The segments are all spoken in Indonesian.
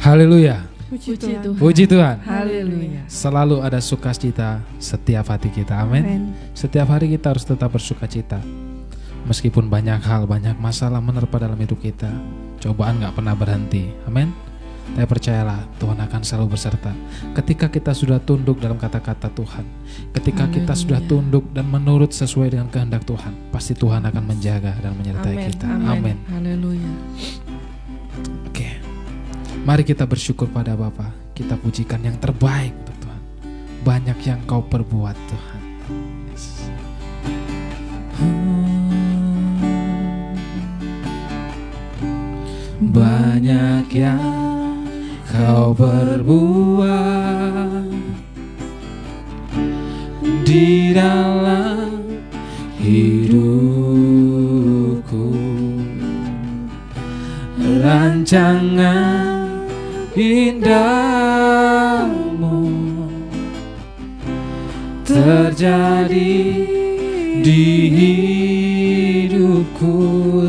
Haleluya. Puji Tuhan. Puji Tuhan. Haleluya. Selalu ada sukacita setiap hati kita. Amin. Setiap hari kita harus tetap bersukacita. Meskipun banyak hal, banyak masalah menerpa dalam hidup kita, cobaan gak pernah berhenti. Amin. Tapi percayalah, Tuhan akan selalu beserta. Ketika kita sudah tunduk dalam kata-kata Tuhan, ketika kita sudah tunduk dan menurut sesuai dengan kehendak Tuhan, pasti Tuhan akan menjaga dan menyertai kita. Amin. Haleluya. Oke, mari kita bersyukur pada Bapa. Kita pujikan yang terbaik untuk Tuhan. Banyak yang Kau perbuat Tuhan. Yes. Banyak yang Kau perbuat di dalam hidupku, rancangan indahmu terjadi di hidupku.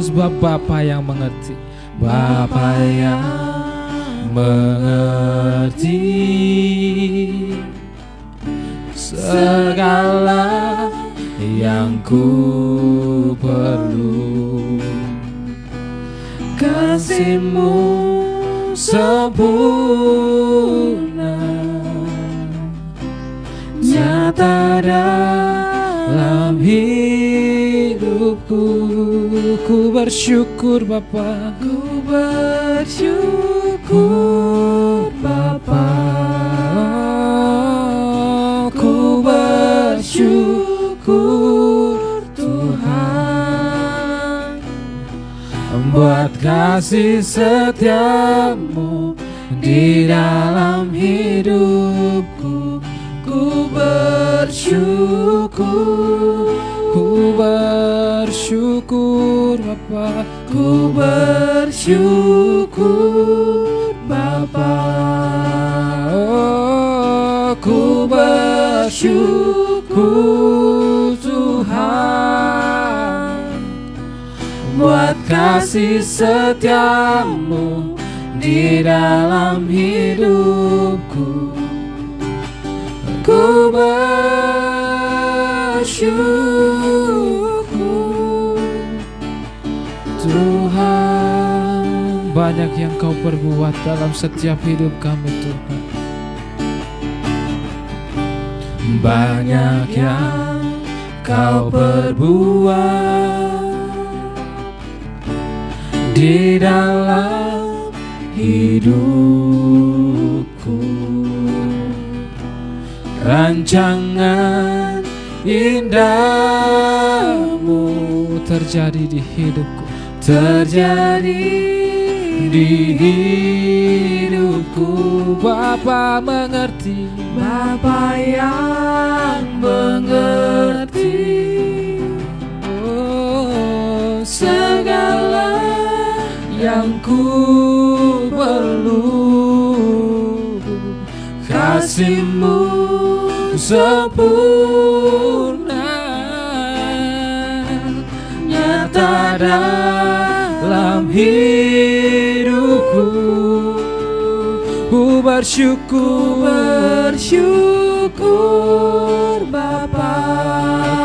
Sebab Bapa yang mengerti, Bapa yang mengerti segala yang ku perlu. Kasih-Mu sempurna, nyata dalam hidupku. Ku bersyukur Bapa, ku bersyukur Bapa, ku bersyukur Tuhan, buat kasih setiamu di dalam hidupku. Ku bersyukur, ku bersyukur Bapa, ku bersyukur Bapa, oh, ku bersyukur Tuhan, buat kasih setiamu di dalam hidupku. Ku bersyukur Tuhan. Banyak yang Kau perbuat dalam setiap hidup kami Tuhan. Banyak yang Kau perbuat di dalam hidupku, rancangan indahmu terjadi di hidupku, terjadi di hidupku. Bapa mengerti, Bapa yang mengerti, oh, segala yang ku perlu. Kasih-Mu sempurna, nyata dalam hidupku. Ku bersyukur Bapa,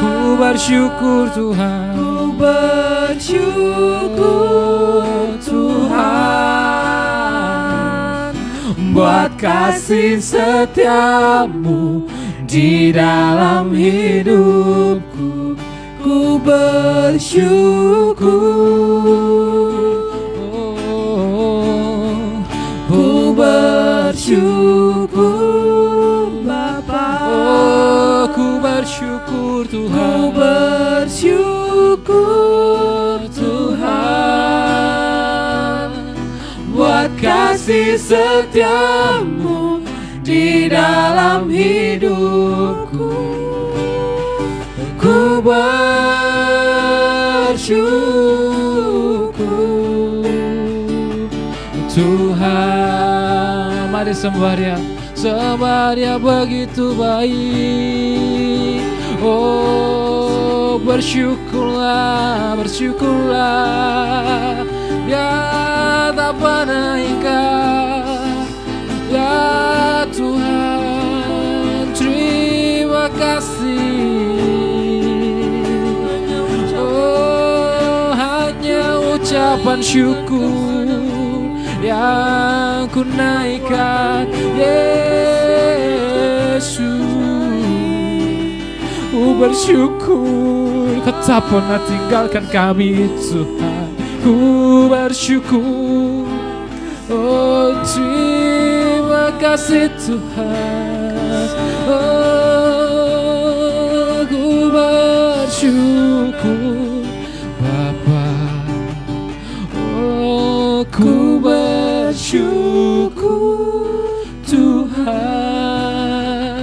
ku bersyukur Tuhan, ku bersyukur Tuhan, buat kasih setiamu di dalam hidupku. Ku bersyukur, oh, ku bersyukur Bapa, oh, ku bersyukur Tuhan, ku bersyukur Tuhan, buat kasih setiamu di dalam hidupku. Ku bersyukur Tuhan. Mari sembah Dia, sembah Dia begitu baik. Oh, bersyukurlah, bersyukurlah, Dia tak pernah ingkar syukur yang ku naikkan Yesus. Ku bersyukur Kau tak pernah tinggalkan kami Tuhan. Ku bersyukur, oh terima kasih Tuhan. Oh ku bersyukur Bapa. Oh ku bersyukur Tuhan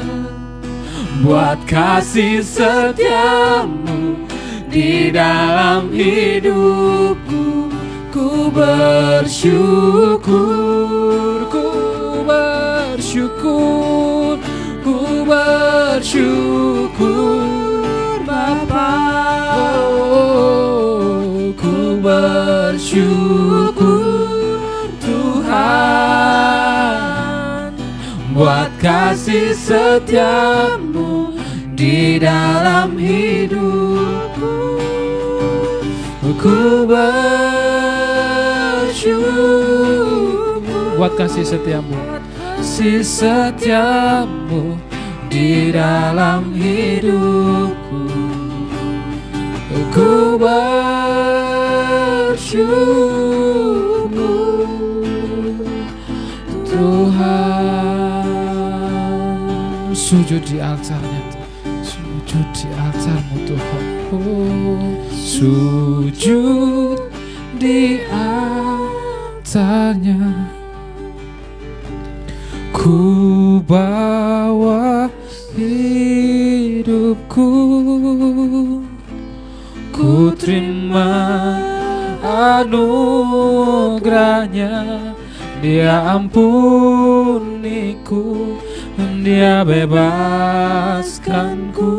buat kasih setiamu di dalam hidupku. Ku bersyukur, ku bersyukur, ku bersyukur Bapa. Oh, ku bersyukur Tuhan buat kasih setiamu di dalam hidupku. Ku bersyukur buat kasih setiamu, kasih setiamu di dalam hidupku. Ku bersyukur Tuhan. Sujud di altarnya, sujud di altarmu Tuhan. Oh, sujud di altarnya. Ku bawa hidupku, ku terima anugerahnya. Dia ampuniku, Dia bebaskanku,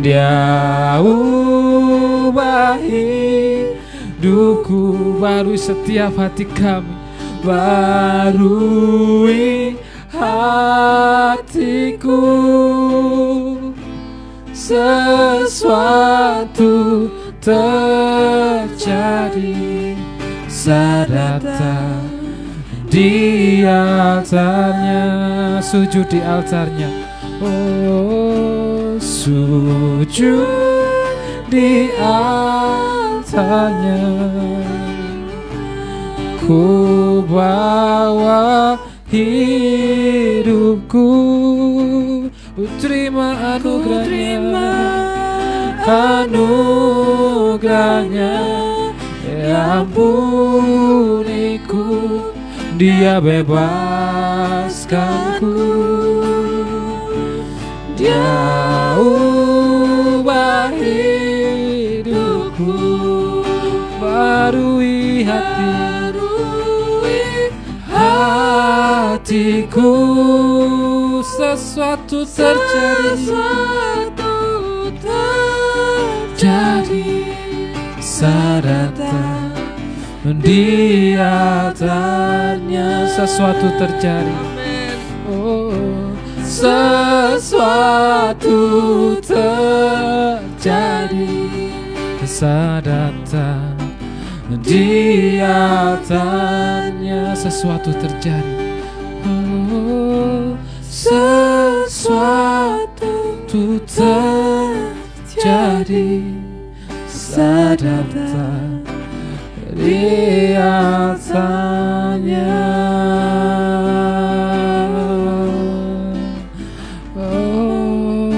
Dia ubah hidupku. Barui setiap hati kami, barui hatiku. Sesuatu terjadi saat datang di altarnya. Sujud di altarnya. Oh, sujud di altarnya. Ku bawa hidupku, terima anugerahnya, ya ampuniku, Dia bebaskanku, Dia ubah hidupku, barui hatiku. Sesuatu terjadi saat datang di altarnya. Sesuatu terjadi, oh, sesuatu terjadi saat datang di altarnya. Sesuatu terjadi, oh, sesuatu terjadi saat datang di altarnya. Oh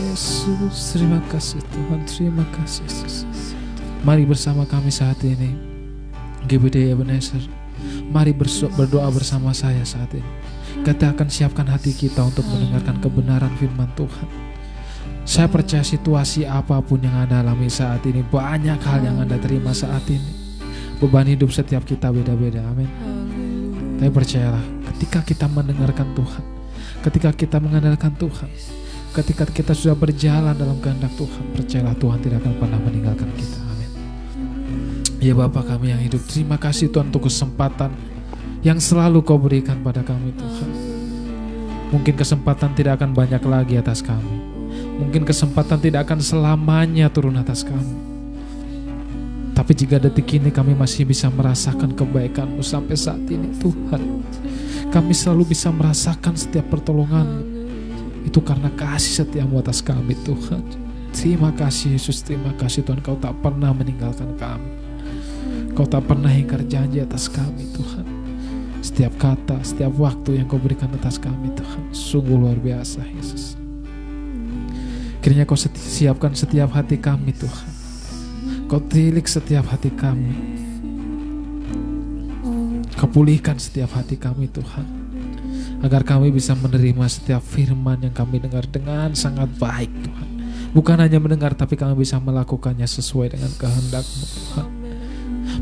Yesus, terima kasih Tuhan, terima kasih Yesus. Mari bersama kami saat ini, GBD Ebenezer, mari berdoa bersama saya saat ini. Kita akan siapkan hati kita untuk mendengarkan kebenaran firman Tuhan. Saya percaya situasi apapun yang Anda alami saat ini, banyak hal yang Anda terima saat ini. Beban hidup setiap kita beda-beda, amin. Tapi percayalah, ketika kita mendengarkan Tuhan, ketika kita mengandalkan Tuhan, ketika kita sudah berjalan dalam kehendak Tuhan, percayalah Tuhan tidak akan pernah meninggalkan kita, amin. Ya Bapa kami yang hidup, terima kasih Tuhan untuk kesempatan yang selalu Kau berikan pada kami Tuhan. Mungkin kesempatan tidak akan banyak lagi atas kami, mungkin kesempatan tidak akan selamanya turun atas kami. Tapi jika detik ini kami masih bisa merasakan kebaikan-Mu sampai saat ini Tuhan, kami selalu bisa merasakan setiap pertolongan itu karena kasih setia-Mu atas kami Tuhan. Terima kasih Yesus, terima kasih Tuhan, Kau tak pernah meninggalkan kami. Kau tak pernah ingkar janji atas kami Tuhan. Setiap kata, setiap waktu yang Kau berikan atas kami Tuhan, sungguh luar biasa Yesus. Kiranya Kau siapkan setiap hati kami Tuhan. Kau tilik setiap hati kami. Kau pulihkan setiap hati kami Tuhan, agar kami bisa menerima setiap firman yang kami dengar dengan sangat baik Tuhan. Bukan hanya mendengar, tapi kami bisa melakukannya sesuai dengan kehendak-Mu Tuhan.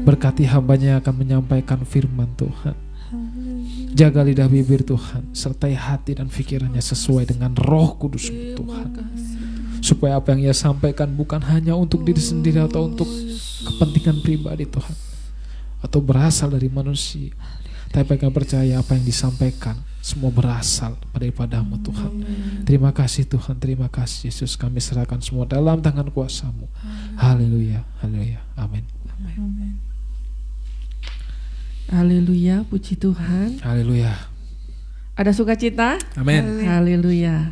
Berkati hamba-Nya yang akan menyampaikan firman Tuhan. Jaga lidah bibir Tuhan, sertai hati dan pikirannya sesuai dengan Roh Kudus-Mu Tuhan. Supaya apa yang Ia sampaikan bukan hanya untuk diri sendiri atau untuk kepentingan pribadi Tuhan, atau berasal dari manusia, tapi kami percaya apa yang disampaikan semua berasal daripada-Mu Tuhan. Terima kasih Tuhan, terima kasih Yesus. Kami serahkan semua dalam tangan kuasa-Mu. Haleluya, haleluya, amin. Haleluya, puji Tuhan. Haleluya. Ada sukacita? Amin. Haleluya.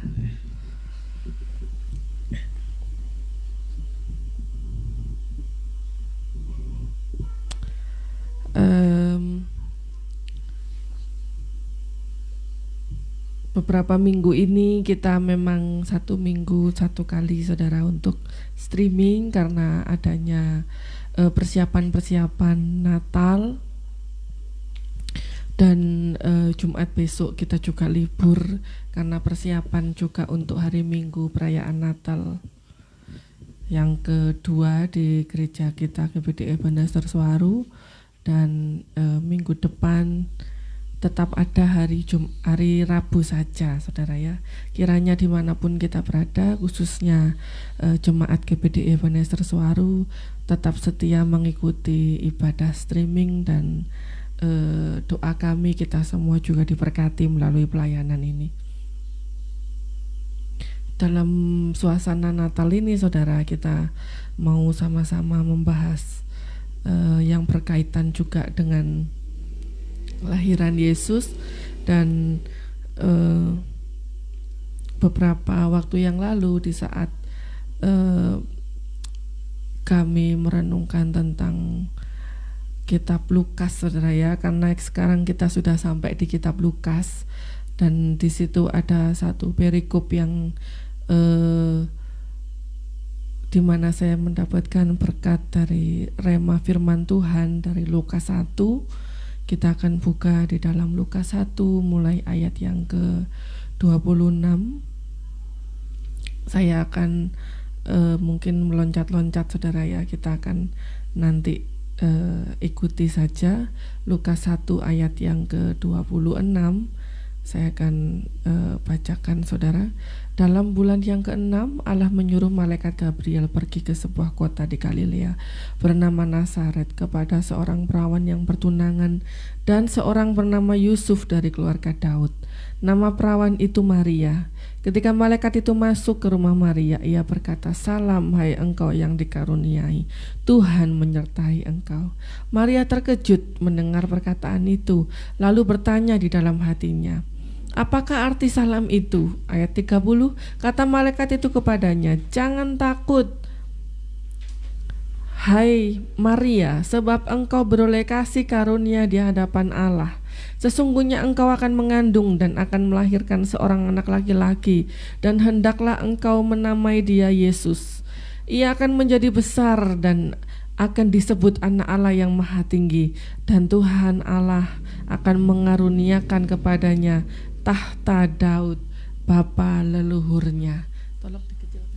Beberapa minggu ini kita memang 1 minggu 1 kali saudara untuk streaming karena adanya persiapan-persiapan Natal, dan Jumat besok kita juga libur karena persiapan juga untuk hari Minggu perayaan Natal yang kedua di gereja kita GBDE Banda Serswaru. Dan minggu depan tetap ada hari Rabu saja saudara ya. Kiranya dimanapun kita berada, khususnya jemaat GBDE Banda Serswaru, tetap setia mengikuti ibadah streaming, dan doa kami kita semua juga diberkati melalui pelayanan ini. Dalam suasana Natal ini saudara, kita mau sama-sama membahas yang berkaitan juga dengan lahiran Yesus. Dan beberapa waktu yang lalu di saat kami merenungkan tentang kitab Lukas saudara ya, karena sekarang kita sudah sampai di kitab Lukas, dan di situ ada satu perikop yang di mana saya mendapatkan berkat dari rema firman Tuhan dari Lukas 1. Kita akan buka di dalam Lukas 1 mulai ayat yang ke-26. Saya akan mungkin meloncat-loncat saudara ya, kita akan nanti ikuti saja. Lukas 1 ayat yang ke-26 saya akan bacakan saudara. Dalam bulan yang ke-6 Allah menyuruh malaikat Gabriel pergi ke sebuah kota di Galilea bernama Nazaret kepada seorang perawan yang bertunangan dan seorang bernama Yusuf dari keluarga Daud. Nama perawan itu Maria. Ketika malaikat itu masuk ke rumah Maria, ia berkata, "Salam hai engkau yang dikaruniai, Tuhan menyertai engkau." Maria terkejut mendengar perkataan itu, lalu bertanya di dalam hatinya, "Apakah arti salam itu?" Ayat 30, kata malaikat itu kepadanya, "Jangan takut, hai Maria, sebab engkau beroleh kasih karunia di hadapan Allah. Sesungguhnya engkau akan mengandung dan akan melahirkan seorang anak laki-laki, dan hendaklah engkau menamai dia Yesus. Ia akan menjadi besar dan akan disebut anak Allah yang maha tinggi, dan Tuhan Allah akan mengaruniakan kepadanya tahta Daud bapa leluhurnya." Tolong dikecilkan.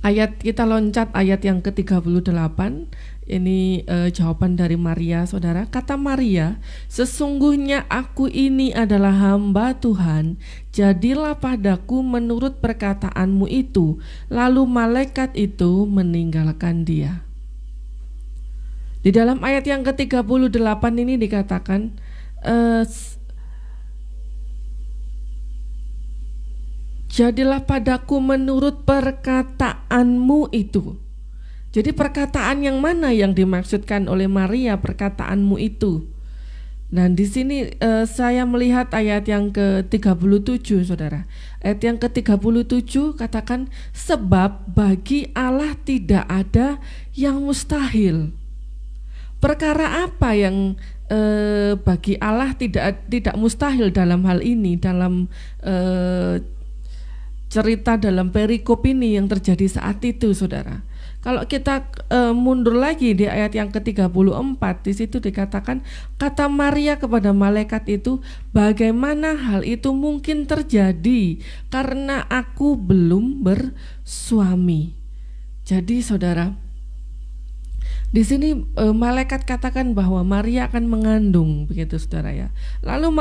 Ayat kita loncat ayat yang ke-38. Ini jawaban dari Maria saudara. Kata Maria, "Sesungguhnya aku ini adalah hamba Tuhan, jadilah padaku menurut perkataanmu itu." Lalu malaikat itu meninggalkan dia. Di dalam ayat yang ke-38 ini dikatakan jadilah padaku menurut perkataanmu itu. Jadi perkataan yang mana yang dimaksudkan oleh Maria, perkataanmu itu? Dan di sini saya melihat ayat yang ke-37, saudara. Ayat yang ke-37 katakan, sebab bagi Allah tidak ada yang mustahil. Perkara apa yang bagi Allah tidak mustahil dalam hal ini, dalam cerita dalam perikop ini yang terjadi saat itu, saudara? Kalau kita mundur lagi di ayat yang ke-34, di situ dikatakan, kata Maria kepada malaikat itu, bagaimana hal itu mungkin terjadi karena aku belum bersuami. Jadi saudara, di sini malaikat katakan bahwa Maria akan mengandung, begitu saudara ya. Lalu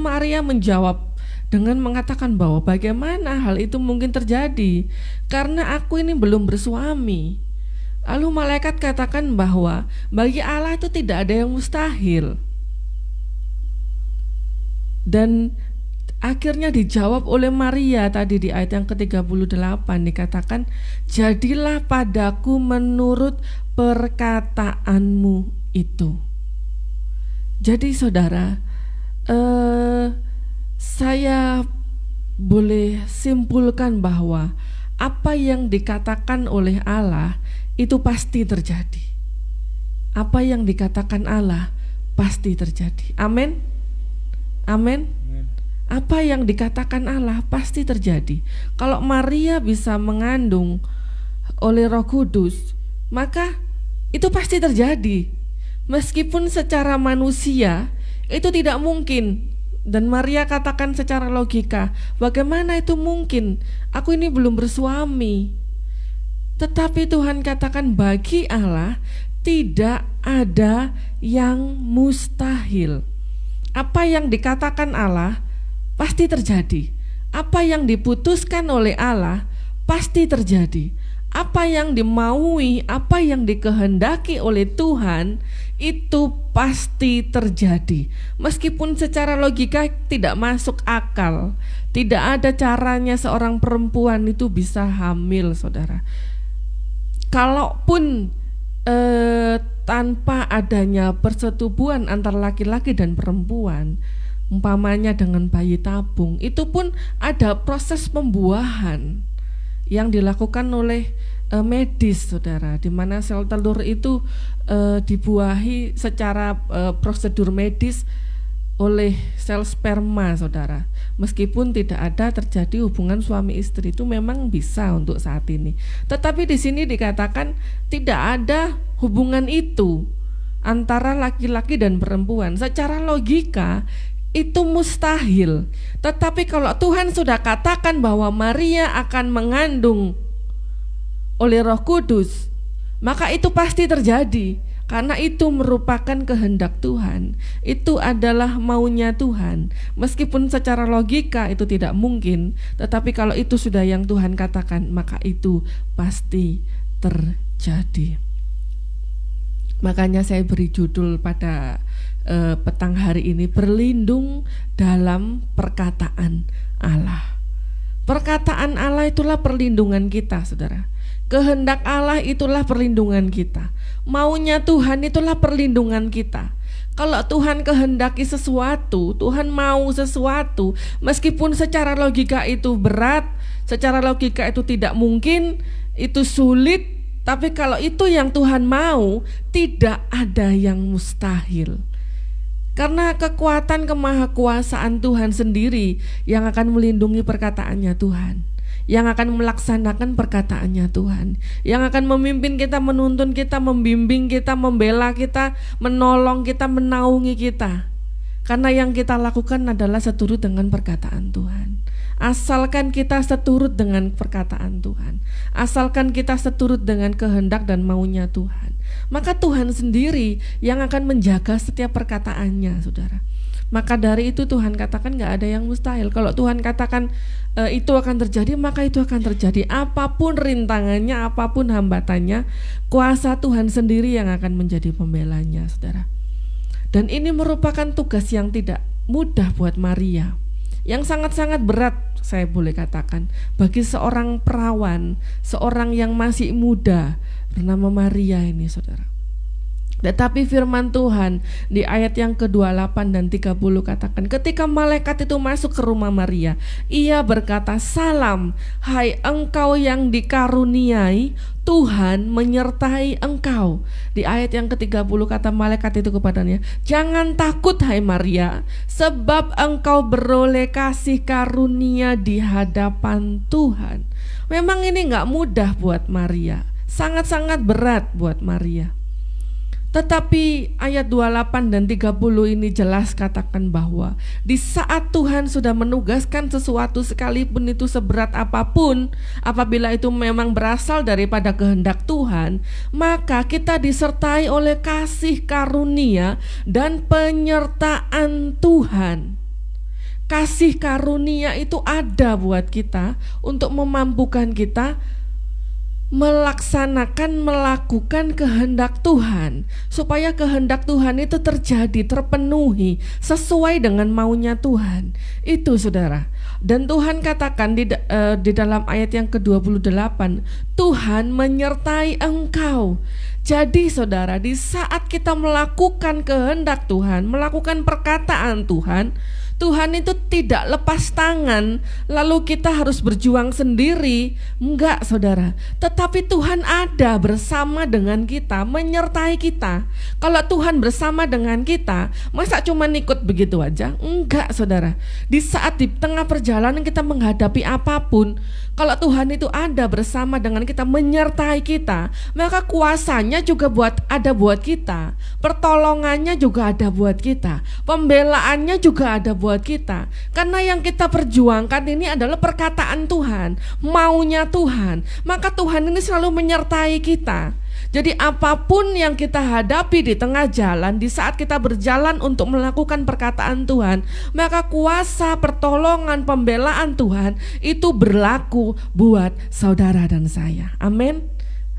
Maria menjawab dengan mengatakan bahwa bagaimana hal itu mungkin terjadi karena aku ini belum bersuami. Lalu malaikat katakan bahwa bagi Allah itu tidak ada yang mustahil. Dan akhirnya dijawab oleh Maria tadi di ayat yang ke-38 dikatakan, jadilah padaku menurut perkataanmu itu. Jadi saudara, saya boleh simpulkan bahwa apa yang dikatakan oleh Allah itu pasti terjadi. Apa yang dikatakan Allah pasti terjadi. Amin. Amin. Apa yang dikatakan Allah pasti terjadi. Kalau Maria bisa mengandung oleh Roh Kudus, maka itu pasti terjadi. Meskipun secara manusia itu tidak mungkin. Dan Maria katakan secara logika, bagaimana itu mungkin? Aku ini belum bersuami. Tetapi Tuhan katakan bagi Allah tidak ada yang mustahil. Apa yang dikatakan Allah pasti terjadi. Apa yang diputuskan oleh Allah pasti terjadi. Apa yang dimaui, apa yang dikehendaki oleh Tuhan itu pasti terjadi. Meskipun secara logika tidak masuk akal, tidak ada caranya seorang perempuan itu bisa hamil, saudara. Kalaupun tanpa adanya persetubuhan antara laki-laki dan perempuan, umpamanya dengan bayi tabung, itu pun ada proses pembuahan yang dilakukan oleh medis, saudara, di mana sel telur itu dibuahi secara prosedur medis oleh sel sperma, saudara. Meskipun tidak ada terjadi hubungan suami istri, itu memang bisa untuk saat ini. Tetapi di sini dikatakan tidak ada hubungan itu antara laki-laki dan perempuan. Secara logika itu mustahil. Tetapi kalau Tuhan sudah katakan bahwa Maria akan mengandung oleh Roh Kudus, maka itu pasti terjadi. Karena itu merupakan kehendak Tuhan. Itu adalah maunya Tuhan. Meskipun secara logika itu tidak mungkin, tetapi kalau itu sudah yang Tuhan katakan, maka itu pasti terjadi. Makanya saya beri judul pada petang hari ini, berlindung dalam perkataan Allah. Perkataan Allah itulah perlindungan kita, saudara. Kehendak Allah itulah perlindungan kita. Maunya Tuhan itulah perlindungan kita. Kalau Tuhan kehendaki sesuatu, Tuhan mau sesuatu, meskipun secara logika itu berat, secara logika itu tidak mungkin, itu sulit, tapi kalau itu yang Tuhan mau, tidak ada yang mustahil. Karena kekuatan kemahakuasaan Tuhan sendiri yang akan melindungi perkataannya Tuhan, yang akan melaksanakan perkataannya Tuhan, yang akan memimpin kita, menuntun kita, membimbing kita, membela kita, menolong kita, menaungi kita. Karena yang kita lakukan adalah seturut dengan perkataan Tuhan. Asalkan kita seturut dengan perkataan Tuhan, asalkan kita seturut dengan kehendak dan maunya Tuhan, maka Tuhan sendiri yang akan menjaga setiap perkataannya, saudara. Maka dari itu Tuhan katakan gak ada yang mustahil. Kalau Tuhan katakan itu akan terjadi, maka itu akan terjadi. Apapun rintangannya, apapun hambatannya, kuasa Tuhan sendiri yang akan menjadi pembelanya, saudara. Dan ini merupakan tugas yang tidak mudah buat Maria, yang sangat-sangat berat, saya boleh katakan, bagi seorang perawan, seorang yang masih muda, bernama Maria ini, saudara. Tetapi firman Tuhan di ayat yang ke-28 dan 30 katakan, ketika malaikat itu masuk ke rumah Maria, ia berkata, "Salam, hai engkau yang dikaruniai, Tuhan menyertai engkau." Di ayat yang ke-30 kata malaikat itu kepadanya, "Jangan takut hai Maria, sebab engkau beroleh kasih karunia di hadapan Tuhan." Memang ini gak mudah buat Maria, sangat-sangat berat buat Maria. Tetapi ayat 28 dan 30 ini jelas katakan bahwa di saat Tuhan sudah menugaskan sesuatu sekalipun itu seberat apapun, apabila itu memang berasal daripada kehendak Tuhan, maka kita disertai oleh kasih karunia dan penyertaan Tuhan. Kasih karunia itu ada buat kita untuk memampukan kita melakukan kehendak Tuhan, supaya kehendak Tuhan itu terjadi, terpenuhi sesuai dengan maunya Tuhan. Itu saudara. Dan Tuhan katakan di dalam ayat yang ke-28, Tuhan menyertai engkau. Jadi saudara, di saat kita melakukan kehendak Tuhan, melakukan perkataan Tuhan, Tuhan itu tidak lepas tangan, lalu kita harus berjuang sendiri. Enggak saudara, tetapi Tuhan ada bersama dengan kita, menyertai kita. Kalau Tuhan bersama dengan kita, masa cuma ikut begitu aja? Enggak saudara. Di saat di tengah perjalanan kita menghadapi apapun, kalau Tuhan itu ada bersama dengan kita, menyertai kita, maka kuasanya juga ada buat kita, pertolongannya juga ada buat kita, pembelaannya juga ada buat kita. Karena yang kita perjuangkan ini adalah perkataan Tuhan, maunya Tuhan. Maka Tuhan ini selalu menyertai kita. Jadi apapun yang kita hadapi di tengah jalan, di saat kita berjalan untuk melakukan perkataan Tuhan, maka kuasa, pertolongan, pembelaan Tuhan itu berlaku buat saudara dan saya. Amin.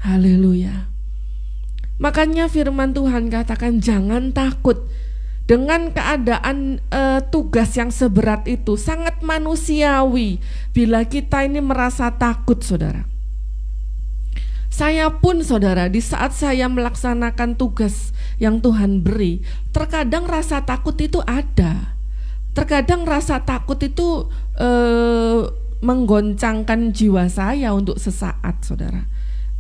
Haleluya. Makanya firman Tuhan katakan, jangan takut. Dengan keadaan tugas yang seberat itu, sangat manusiawi bila kita ini merasa takut, saudara. Saya pun saudara, di saat saya melaksanakan tugas yang Tuhan beri, terkadang rasa takut itu ada. Terkadang rasa takut itu menggoncangkan jiwa saya untuk sesaat, saudara.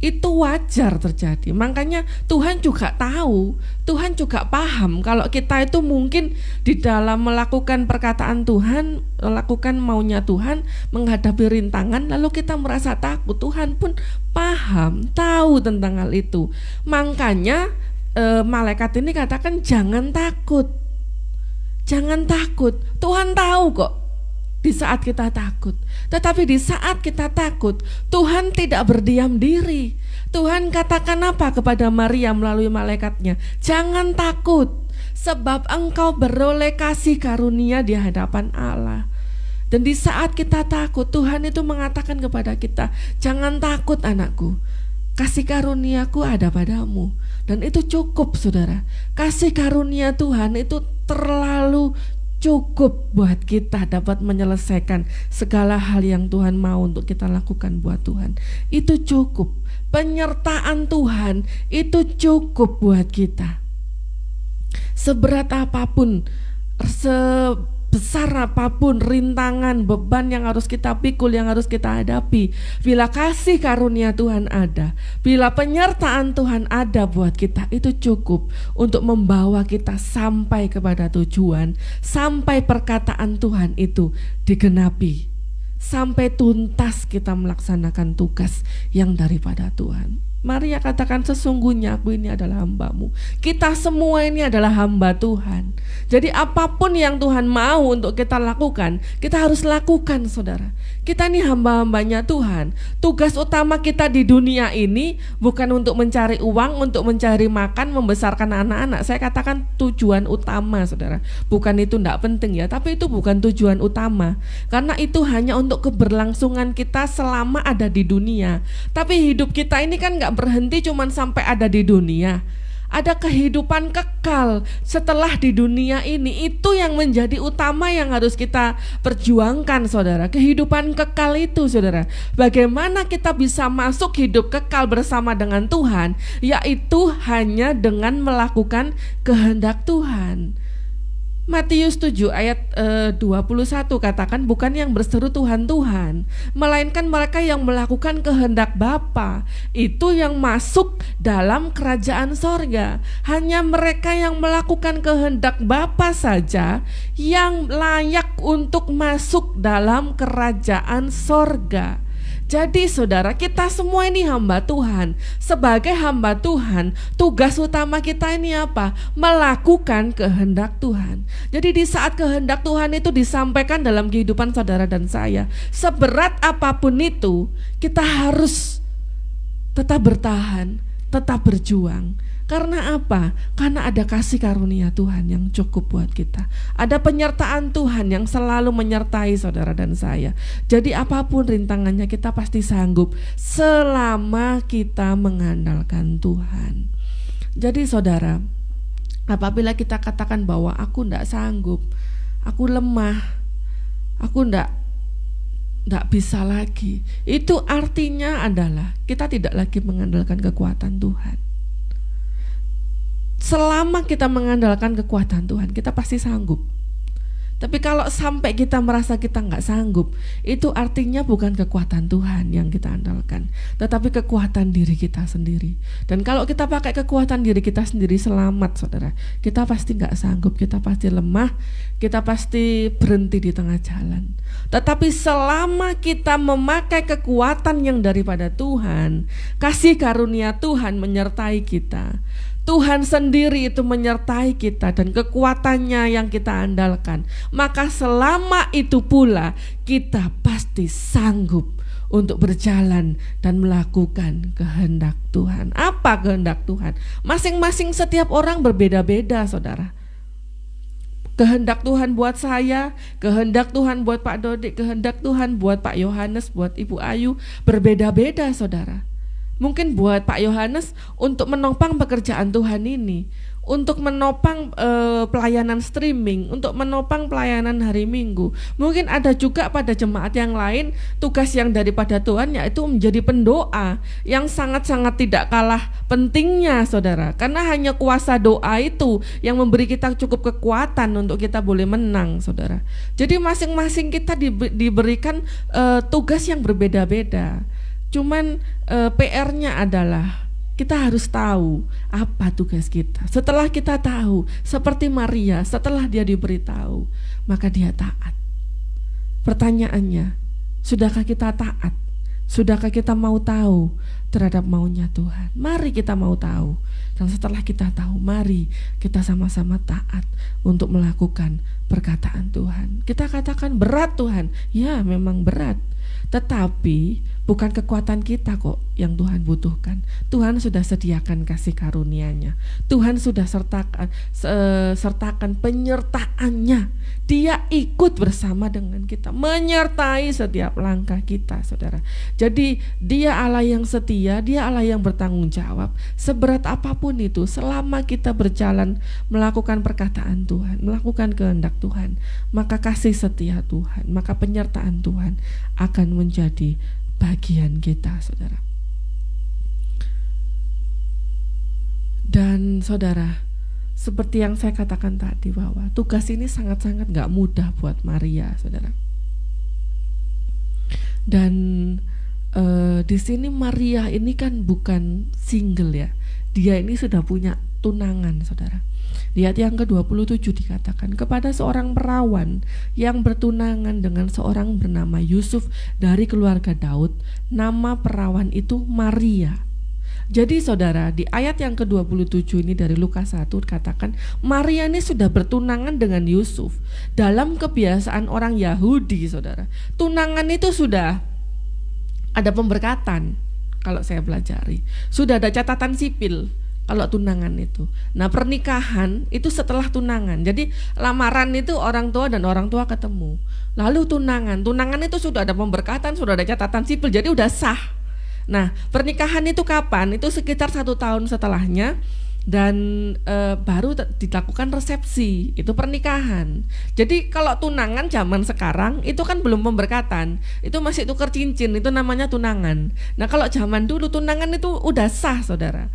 Itu wajar terjadi. Makanya Tuhan juga tahu, Tuhan juga paham kalau kita itu mungkin di dalam melakukan perkataan Tuhan, melakukan maunya Tuhan, menghadapi rintangan, lalu kita merasa takut. Tuhan pun paham, tahu tentang hal itu. Makanya malaikat ini katakan, jangan takut. Jangan takut. Tuhan tahu kok di saat kita takut. Tetapi di saat kita takut, Tuhan tidak berdiam diri. Tuhan katakan apa kepada Maria melalui malaikatnya? Jangan takut, sebab engkau beroleh kasih karunia di hadapan Allah. Dan di saat kita takut, Tuhan itu mengatakan kepada kita, jangan takut anakku, kasih karuniaku ada padamu. Dan itu cukup saudara. Kasih karunia Tuhan itu terlalu cukup buat kita dapat menyelesaikan segala hal yang Tuhan mau untuk kita lakukan buat Tuhan. Itu cukup. Penyertaan Tuhan itu cukup buat kita. Seberat apapun, sebesar apapun rintangan, beban yang harus kita pikul, yang harus kita hadapi, bila kasih karunia Tuhan ada, bila penyertaan Tuhan ada buat kita, itu cukup untuk membawa kita sampai kepada tujuan, sampai perkataan Tuhan itu digenapi, sampai tuntas kita melaksanakan tugas yang daripada Tuhan. Maria katakan, sesungguhnya aku ini adalah hamba-Mu. Kita semua ini adalah hamba Tuhan. Jadi apapun yang Tuhan mau untuk kita lakukan, kita harus lakukan saudara. Kita ini hamba-hambanya Tuhan. Tugas utama kita di dunia ini bukan untuk mencari uang, untuk mencari makan, membesarkan anak-anak. Saya katakan tujuan utama saudara. Bukan itu tidak penting ya, tapi itu bukan tujuan utama. Karena itu hanya untuk keberlangsungan kita selama ada di dunia. Tapi hidup kita ini kan gak berhenti cuman sampai ada di dunia. ada kehidupan kekal setelah di dunia ini. Itu yang menjadi utama yang harus kita perjuangkan, saudara. Kehidupan kekal itu, saudara. Bagaimana kita bisa masuk hidup kekal bersama dengan Tuhan? Yaitu hanya dengan melakukan kehendak Tuhan. Matius 7 ayat 21 katakan, bukan yang berseru Tuhan Tuhan, melainkan mereka yang melakukan kehendak Bapa, itu yang masuk dalam kerajaan sorga. Hanya mereka yang melakukan kehendak Bapa saja yang layak untuk masuk dalam kerajaan sorga. Jadi saudara, kita semua ini hamba Tuhan. Sebagai hamba Tuhan, tugas utama kita ini apa? Melakukan kehendak Tuhan. Jadi di saat kehendak Tuhan itu disampaikan dalam kehidupan saudara dan saya, seberat apapun itu, kita harus tetap bertahan, tetap berjuang. Karena apa? Karena ada kasih karunia Tuhan yang cukup buat kita. Ada penyertaan Tuhan yang selalu menyertai saudara dan saya. Jadi apapun rintangannya kita pasti sanggup selama kita mengandalkan Tuhan. Jadi saudara, apabila kita katakan bahwa aku tidak sanggup, aku lemah, aku tidak bisa lagi, itu artinya adalah kita tidak lagi mengandalkan kekuatan Tuhan. Selama kita mengandalkan kekuatan Tuhan, kita pasti sanggup. Tapi kalau sampai kita merasa kita nggak sanggup, itu artinya bukan kekuatan Tuhan yang kita andalkan, tetapi kekuatan diri kita sendiri. Dan kalau kita pakai kekuatan diri kita sendiri, selamat saudara. Kita pasti nggak sanggup, kita pasti lemah, kita pasti berhenti di tengah jalan. Tetapi selama kita memakai kekuatan yang daripada Tuhan, kasih karunia Tuhan menyertai kita, Tuhan sendiri itu menyertai kita dan kekuatannya yang kita andalkan, maka selama itu pula kita pasti sanggup untuk berjalan dan melakukan kehendak Tuhan. Apa kehendak Tuhan? Masing-masing setiap orang berbeda-beda saudara. Kehendak Tuhan buat saya, kehendak Tuhan buat Pak Dodik, kehendak Tuhan buat Pak Yohanes, buat Ibu Ayu, berbeda-beda saudara. Mungkin buat Pak Yohanes untuk menopang pekerjaan Tuhan ini, untuk menopang pelayanan streaming, untuk menopang pelayanan hari Minggu. Mungkin ada juga pada jemaat yang lain tugas yang daripada Tuhan, yaitu menjadi pendoa, yang sangat-sangat tidak kalah pentingnya saudara. Karena hanya kuasa doa itu yang memberi kita cukup kekuatan untuk kita boleh menang saudara. Jadi masing-masing kita diberikan tugas yang berbeda-beda. Cuman PR-nya adalah kita harus tahu apa tugas kita. Setelah kita tahu, seperti Maria, setelah dia diberitahu, maka dia taat. Pertanyaannya, sudahkah kita taat? Sudahkah kita mau tahu terhadap maunya Tuhan? Mari kita mau tahu. Dan setelah kita tahu, mari kita sama-sama taat untuk melakukan perkataan Tuhan. Kita katakan berat Tuhan, ya memang berat. Tetapi bukan kekuatan kita kok yang Tuhan butuhkan. Tuhan sudah sediakan kasih karunia-Nya. Tuhan sudah sertakan penyertaannya. Dia ikut bersama dengan kita, menyertai setiap langkah kita saudara. Jadi dia Allah yang setia, dia Allah yang bertanggung jawab. Seberat apapun itu, selama kita berjalan melakukan perkataan Tuhan, melakukan kehendak Tuhan, maka kasih setia Tuhan, maka penyertaan Tuhan akan menjadi bagian kita saudara. Dan saudara, seperti yang saya katakan tadi bahwa tugas ini sangat-sangat gak mudah buat Maria saudara. Dan di sini Maria ini kan bukan single ya, dia ini sudah punya tunangan saudara. Di ayat yang ke-27 dikatakan, kepada seorang perawan yang bertunangan dengan seorang bernama Yusuf dari keluarga Daud, nama perawan itu Maria. Jadi saudara, di ayat yang ke-27 ini dari Lukas 1 katakan Maria ini sudah bertunangan dengan Yusuf. Dalam kebiasaan orang Yahudi saudara, tunangan itu sudah ada pemberkatan. Kalau saya pelajari, sudah ada catatan sipil kalau tunangan itu. Nah pernikahan itu setelah tunangan. Jadi lamaran itu orang tua dan orang tua ketemu. Lalu tunangan itu sudah ada pemberkatan, sudah ada catatan sipil, jadi udah sah. Nah pernikahan itu kapan? Itu sekitar 1 tahun setelahnya dan baru dilakukan resepsi, itu pernikahan. Jadi kalau tunangan zaman sekarang itu kan belum pemberkatan, itu masih tukar cincin, itu namanya tunangan. Nah kalau zaman dulu tunangan itu udah sah, saudara.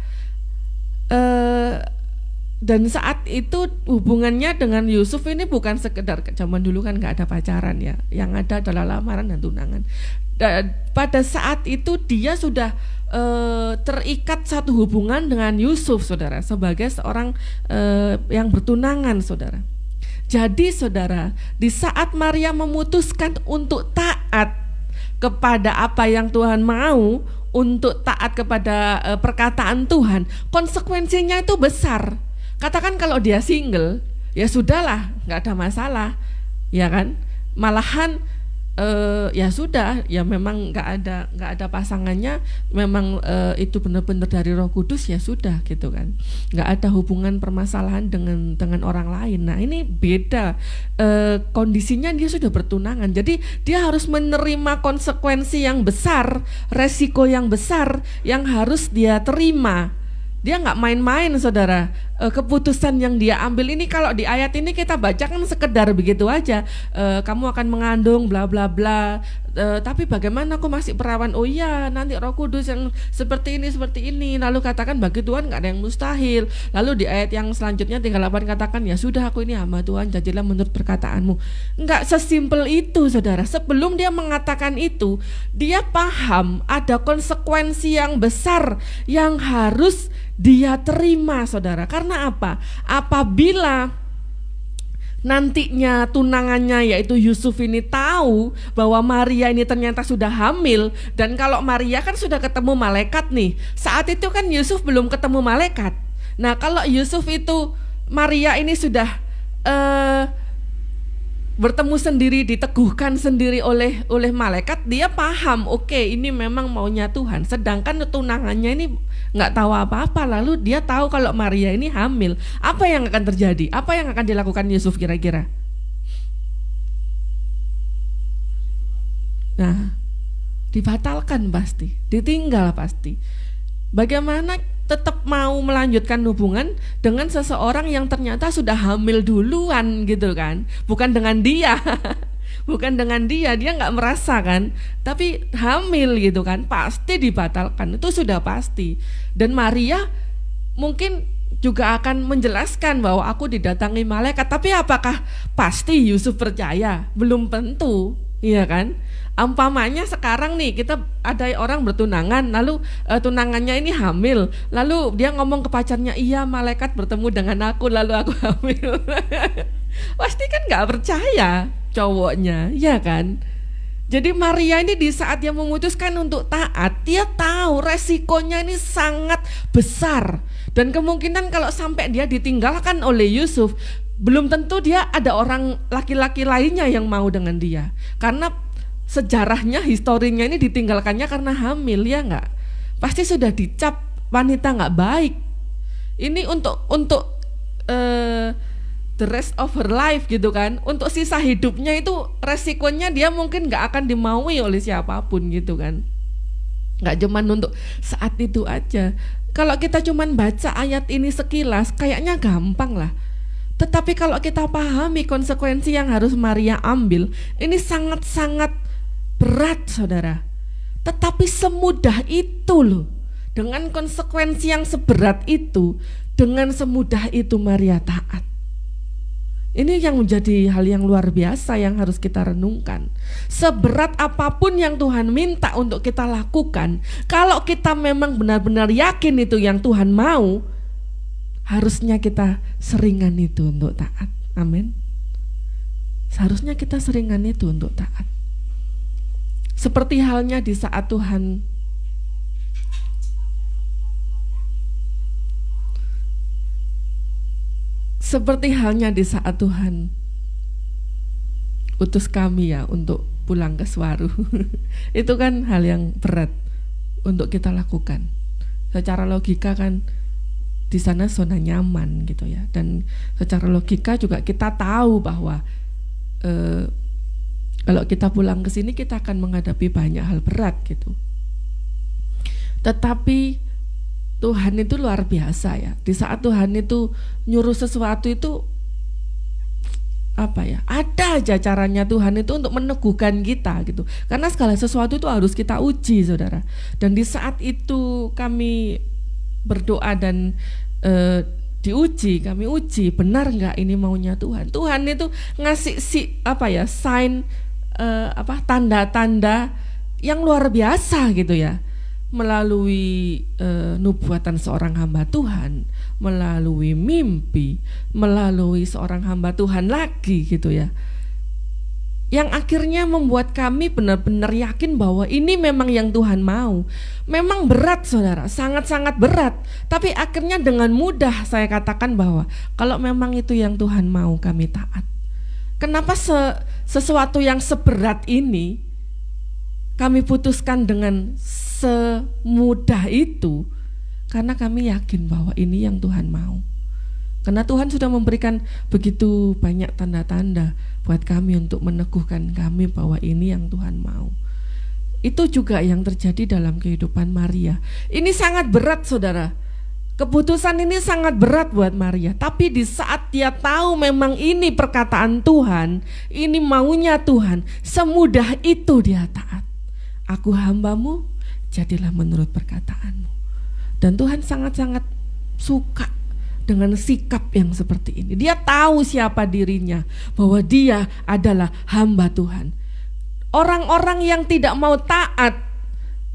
Dan saat itu hubungannya dengan Yusuf ini bukan sekedar, zaman dulu kan nggak ada pacaran ya, yang ada adalah lamaran dan tunangan. Dan pada saat itu dia sudah terikat satu hubungan dengan Yusuf, saudara, sebagai seorang yang bertunangan, saudara. Jadi saudara, di saat Maria memutuskan untuk taat kepada apa yang Tuhan mau, untuk taat kepada perkataan Tuhan, konsekuensinya itu besar. Katakan kalau dia single, ya sudahlah, nggak ada masalah, ya kan? Malahan ya sudah, ya memang nggak ada pasangannya, memang itu benar-benar dari Roh Kudus, ya sudah gitu kan, nggak ada hubungan permasalahan dengan orang lain. Nah ini beda, kondisinya dia sudah bertunangan, jadi dia harus menerima konsekuensi yang besar, resiko yang besar yang harus dia terima. Dia nggak main-main, saudara. Keputusan yang dia ambil ini, kalau di ayat ini kita baca kan sekedar begitu aja, kamu akan mengandung bla bla bla, tapi bagaimana aku masih perawan, oh iya nanti Roh Kudus yang seperti ini, lalu katakan bagi Tuhan nggak ada yang mustahil. Lalu di ayat yang selanjutnya tinggal 8 katakan, ya sudah aku ini hamba Tuhan, jadilah menurut perkataanmu. Nggak sesimpel itu, saudara. Sebelum dia mengatakan itu, dia paham ada konsekuensi yang besar yang harus dia terima, saudara. Karena apa? Apabila nantinya tunangannya yaitu Yusuf ini tahu bahwa Maria ini ternyata sudah hamil, dan kalau Maria kan sudah ketemu malaikat nih, saat itu kan Yusuf belum ketemu malaikat. Nah kalau Yusuf itu, Maria ini sudah bertemu sendiri, diteguhkan sendiri oleh malaikat, dia paham, oke, ini memang maunya Tuhan. Sedangkan tunangannya ini nggak tahu apa-apa, lalu dia tahu kalau Maria ini hamil. Apa yang akan terjadi? Apa yang akan dilakukan Yusuf kira-kira? Nah, dibatalkan pasti, ditinggal pasti. Bagaimana tetap mau melanjutkan hubungan dengan seseorang yang ternyata sudah hamil duluan gitu kan? Bukan dengan dia. Bukan dengan dia nggak merasa kan, tapi hamil gitu kan, pasti dibatalkan, itu sudah pasti. Dan Maria mungkin juga akan menjelaskan bahwa aku didatangi malaikat, tapi apakah pasti Yusuf percaya? Belum tentu, iya kan? Umpamanya sekarang nih kita ada orang bertunangan, lalu tunangannya ini hamil, lalu dia ngomong ke pacarnya, iya malaikat bertemu dengan aku lalu aku hamil. Pasti kan nggak percaya cowoknya, ya kan? Jadi Maria ini di saat dia memutuskan untuk taat, dia tahu resikonya ini sangat besar, dan kemungkinan kalau sampai dia ditinggalkan oleh Yusuf, belum tentu dia ada orang laki-laki lainnya yang mau dengan dia, karena sejarahnya, historinya ini ditinggalkannya karena hamil, ya nggak? Pasti sudah dicap wanita nggak baik. Ini untuk the rest of her life gitu kan, untuk sisa hidupnya itu resikonya dia mungkin nggak akan dimaui oleh siapapun gitu kan. Nggak cuman untuk saat itu aja. Kalau kita cuman baca ayat ini sekilas kayaknya gampang lah, tetapi kalau kita pahami konsekuensi yang harus Maria ambil, ini sangat-sangat berat, saudara. Tetapi semudah itu loh, dengan konsekuensi yang seberat itu, dengan semudah itu Maria taat. Ini yang menjadi hal yang luar biasa yang harus kita renungkan. Seberat apapun yang Tuhan minta untuk kita lakukan, kalau kita memang benar-benar yakin itu yang Tuhan mau, harusnya kita seringan itu untuk taat. Amin. Seharusnya kita seringan itu untuk taat. Seperti halnya di saat Tuhan utus kami ya untuk pulang ke Swaru. Itu kan hal yang berat untuk kita lakukan. Secara logika kan di sana zona nyaman gitu ya, dan secara logika juga kita tahu bahwa kalau kita pulang ke sini kita akan menghadapi banyak hal berat gitu. Tetapi Tuhan itu luar biasa ya. Di saat Tuhan itu nyuruh sesuatu itu ada aja caranya Tuhan itu untuk meneguhkan kita gitu. Karena segala sesuatu itu harus kita uji, saudara. Dan di saat itu kami berdoa dan diuji, kami uji benar nggak ini maunya Tuhan. Tuhan itu ngasih sign, tanda-tanda yang luar biasa gitu ya, melalui nubuatan seorang hamba Tuhan, melalui mimpi, melalui seorang hamba Tuhan lagi gitu ya, yang akhirnya membuat kami benar-benar yakin bahwa ini memang yang Tuhan mau. Memang berat, saudara, sangat-sangat berat, tapi akhirnya dengan mudah saya katakan bahwa kalau memang itu yang Tuhan mau, kami taat. Kenapa sesuatu yang seberat ini kami putuskan dengan semudah itu? Karena kami yakin bahwa ini yang Tuhan mau. Karena Tuhan sudah memberikan begitu banyak tanda-tanda buat kami untuk meneguhkan kami bahwa ini yang Tuhan mau. Itu juga yang terjadi dalam kehidupan Maria. Ini sangat berat, saudara. Keputusan ini sangat berat buat Maria. Tapi di saat dia tahu memang ini perkataan Tuhan, ini maunya Tuhan, semudah itu dia taat. Aku hambamu, jadilah menurut perkataanmu. Dan Tuhan sangat-sangat suka dengan sikap yang seperti ini. Dia tahu siapa dirinya, bahwa dia adalah hamba Tuhan. Orang-orang yang tidak mau taat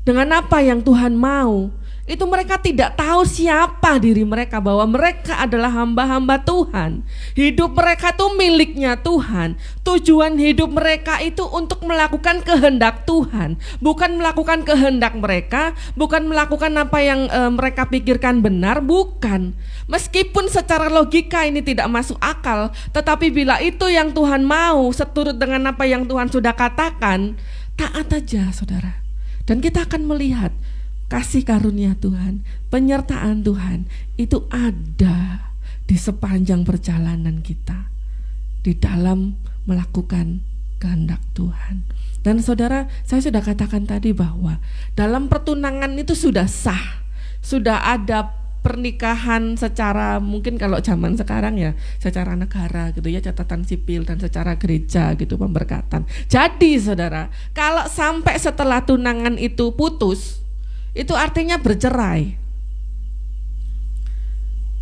dengan apa yang Tuhan mau, itu mereka tidak tahu siapa diri mereka, bahwa mereka adalah hamba-hamba Tuhan. Hidup mereka itu miliknya Tuhan. Tujuan hidup mereka itu untuk melakukan kehendak Tuhan, bukan melakukan kehendak mereka, bukan melakukan apa yang mereka pikirkan benar, bukan. Meskipun secara logika ini tidak masuk akal, tetapi bila itu yang Tuhan mau, seturut dengan apa yang Tuhan sudah katakan, taat aja, saudara. Dan kita akan melihat kasih karunia Tuhan, penyertaan Tuhan itu ada di sepanjang perjalanan kita di dalam melakukan kehendak Tuhan. Dan saudara, saya sudah katakan tadi bahwa dalam pertunangan itu sudah sah, sudah ada pernikahan secara, mungkin kalau zaman sekarang ya secara negara gitu ya, catatan sipil, dan secara gereja gitu, pemberkatan. Jadi saudara, kalau sampai setelah tunangan itu putus, itu artinya bercerai.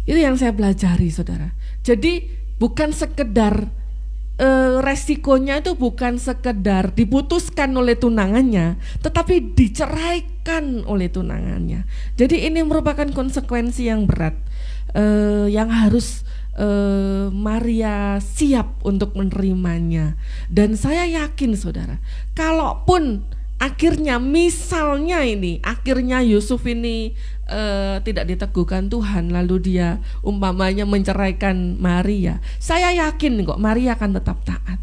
Itu yang saya pelajari, saudara. Jadi bukan sekedar resikonya itu bukan sekedar diputuskan oleh tunangannya, tetapi diceraikan oleh tunangannya. Jadi ini merupakan konsekuensi yang berat, yang harus Maria siap untuk menerimanya. Dan saya yakin, saudara, kalaupun akhirnya Yusuf ini tidak diteguhkan Tuhan, lalu dia umpamanya menceraikan Maria, saya yakin kok Maria akan tetap taat.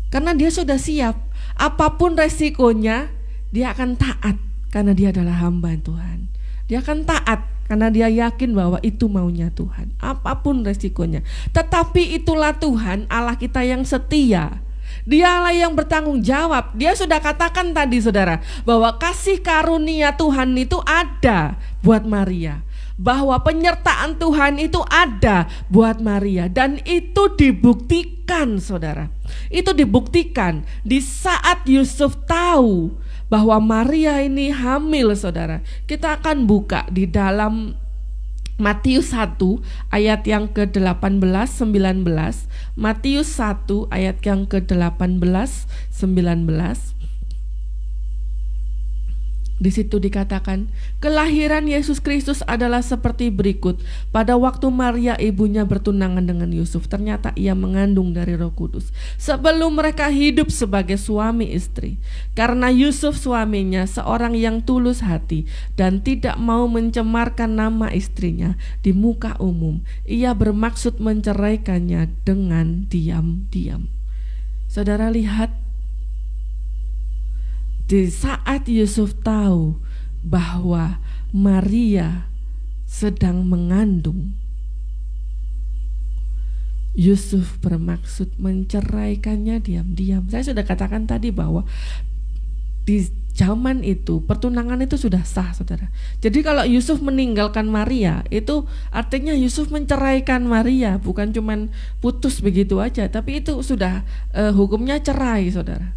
Karena dia sudah siap, apapun resikonya dia akan taat, karena dia adalah hamba Tuhan. Dia akan taat karena dia yakin bahwa itu maunya Tuhan, apapun resikonya. Tetapi itulah Tuhan Allah kita yang setia. Dialah yang bertanggung jawab. Dia sudah katakan tadi, saudara, bahwa kasih karunia Tuhan itu ada buat Maria, bahwa penyertaan Tuhan itu ada buat Maria. Dan itu dibuktikan, saudara. Itu dibuktikan di saat Yusuf tahu bahwa Maria ini hamil, saudara. Kita akan buka di dalam Matius 1 ayat yang ke-18 19. Matius 1 ayat yang ke-18 19. Di situ dikatakan, kelahiran Yesus Kristus adalah seperti berikut. Pada waktu Maria ibunya bertunangan dengan Yusuf, ternyata ia mengandung dari Roh Kudus sebelum mereka hidup sebagai suami istri. Karena Yusuf suaminya seorang yang tulus hati dan tidak mau mencemarkan nama istrinya di muka umum, ia bermaksud menceraikannya dengan diam-diam. Saudara lihat, di saat Yusuf tahu bahwa Maria sedang mengandung, Yusuf bermaksud menceraikannya diam-diam. Saya sudah katakan tadi bahwa Di zaman itu pertunangan itu sudah sah, saudara. Jadi kalau Yusuf meninggalkan Maria, itu artinya Yusuf menceraikan Maria, bukan cuman putus begitu aja, tapi itu sudah hukumnya cerai, saudara.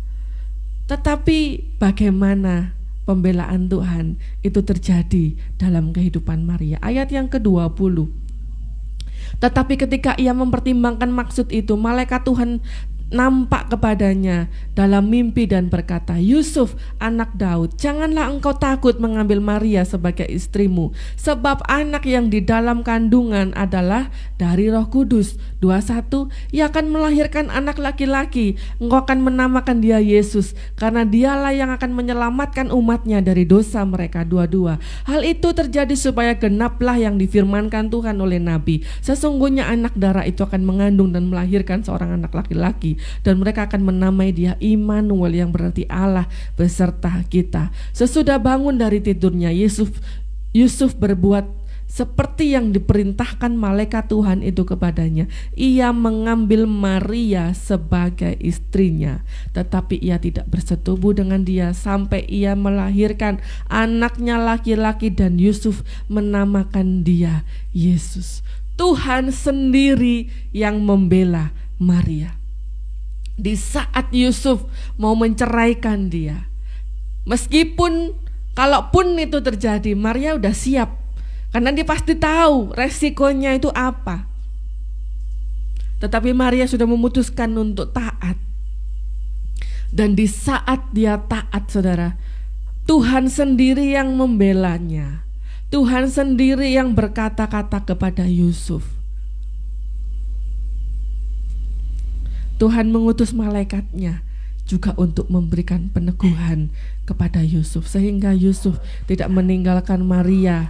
Tetapi bagaimana pembelaan Tuhan itu terjadi dalam kehidupan Maria? Ayat yang ke-20. Tetapi ketika ia mempertimbangkan maksud itu, malaikat Tuhan nampak kepadanya dalam mimpi dan berkata, Yusuf anak Daud, janganlah engkau takut mengambil Maria sebagai istrimu, sebab anak yang di dalam kandungan adalah dari Roh Kudus. 21, ia akan melahirkan anak laki-laki, engkau akan menamakan dia Yesus, karena dialah yang akan menyelamatkan umatnya dari dosa mereka. 22, hal itu terjadi supaya genaplah yang difirmankan Tuhan oleh Nabi, sesungguhnya anak darah itu akan mengandung dan melahirkan seorang anak laki-laki, dan mereka akan menamai dia Immanuel, yang berarti Allah beserta kita. Sesudah bangun dari tidurnya, Yusuf berbuat seperti yang diperintahkan malaikat Tuhan itu kepadanya. Ia mengambil Maria sebagai istrinya, tetapi ia tidak bersetubuh dengan dia sampai ia melahirkan anaknya laki-laki, dan Yusuf menamakan dia Yesus. Tuhan sendiri yang membela Maria. Di saat Yusuf mau menceraikan dia, meskipun kalaupun itu terjadi, Maria udah siap, karena dia pasti tahu resikonya itu apa. Tetapi Maria sudah memutuskan untuk taat. Dan di saat dia taat, saudara, Tuhan sendiri yang membelanya. Tuhan sendiri yang berkata-kata kepada Yusuf. Tuhan mengutus malaikatnya juga untuk memberikan peneguhan kepada Yusuf, sehingga Yusuf tidak meninggalkan Maria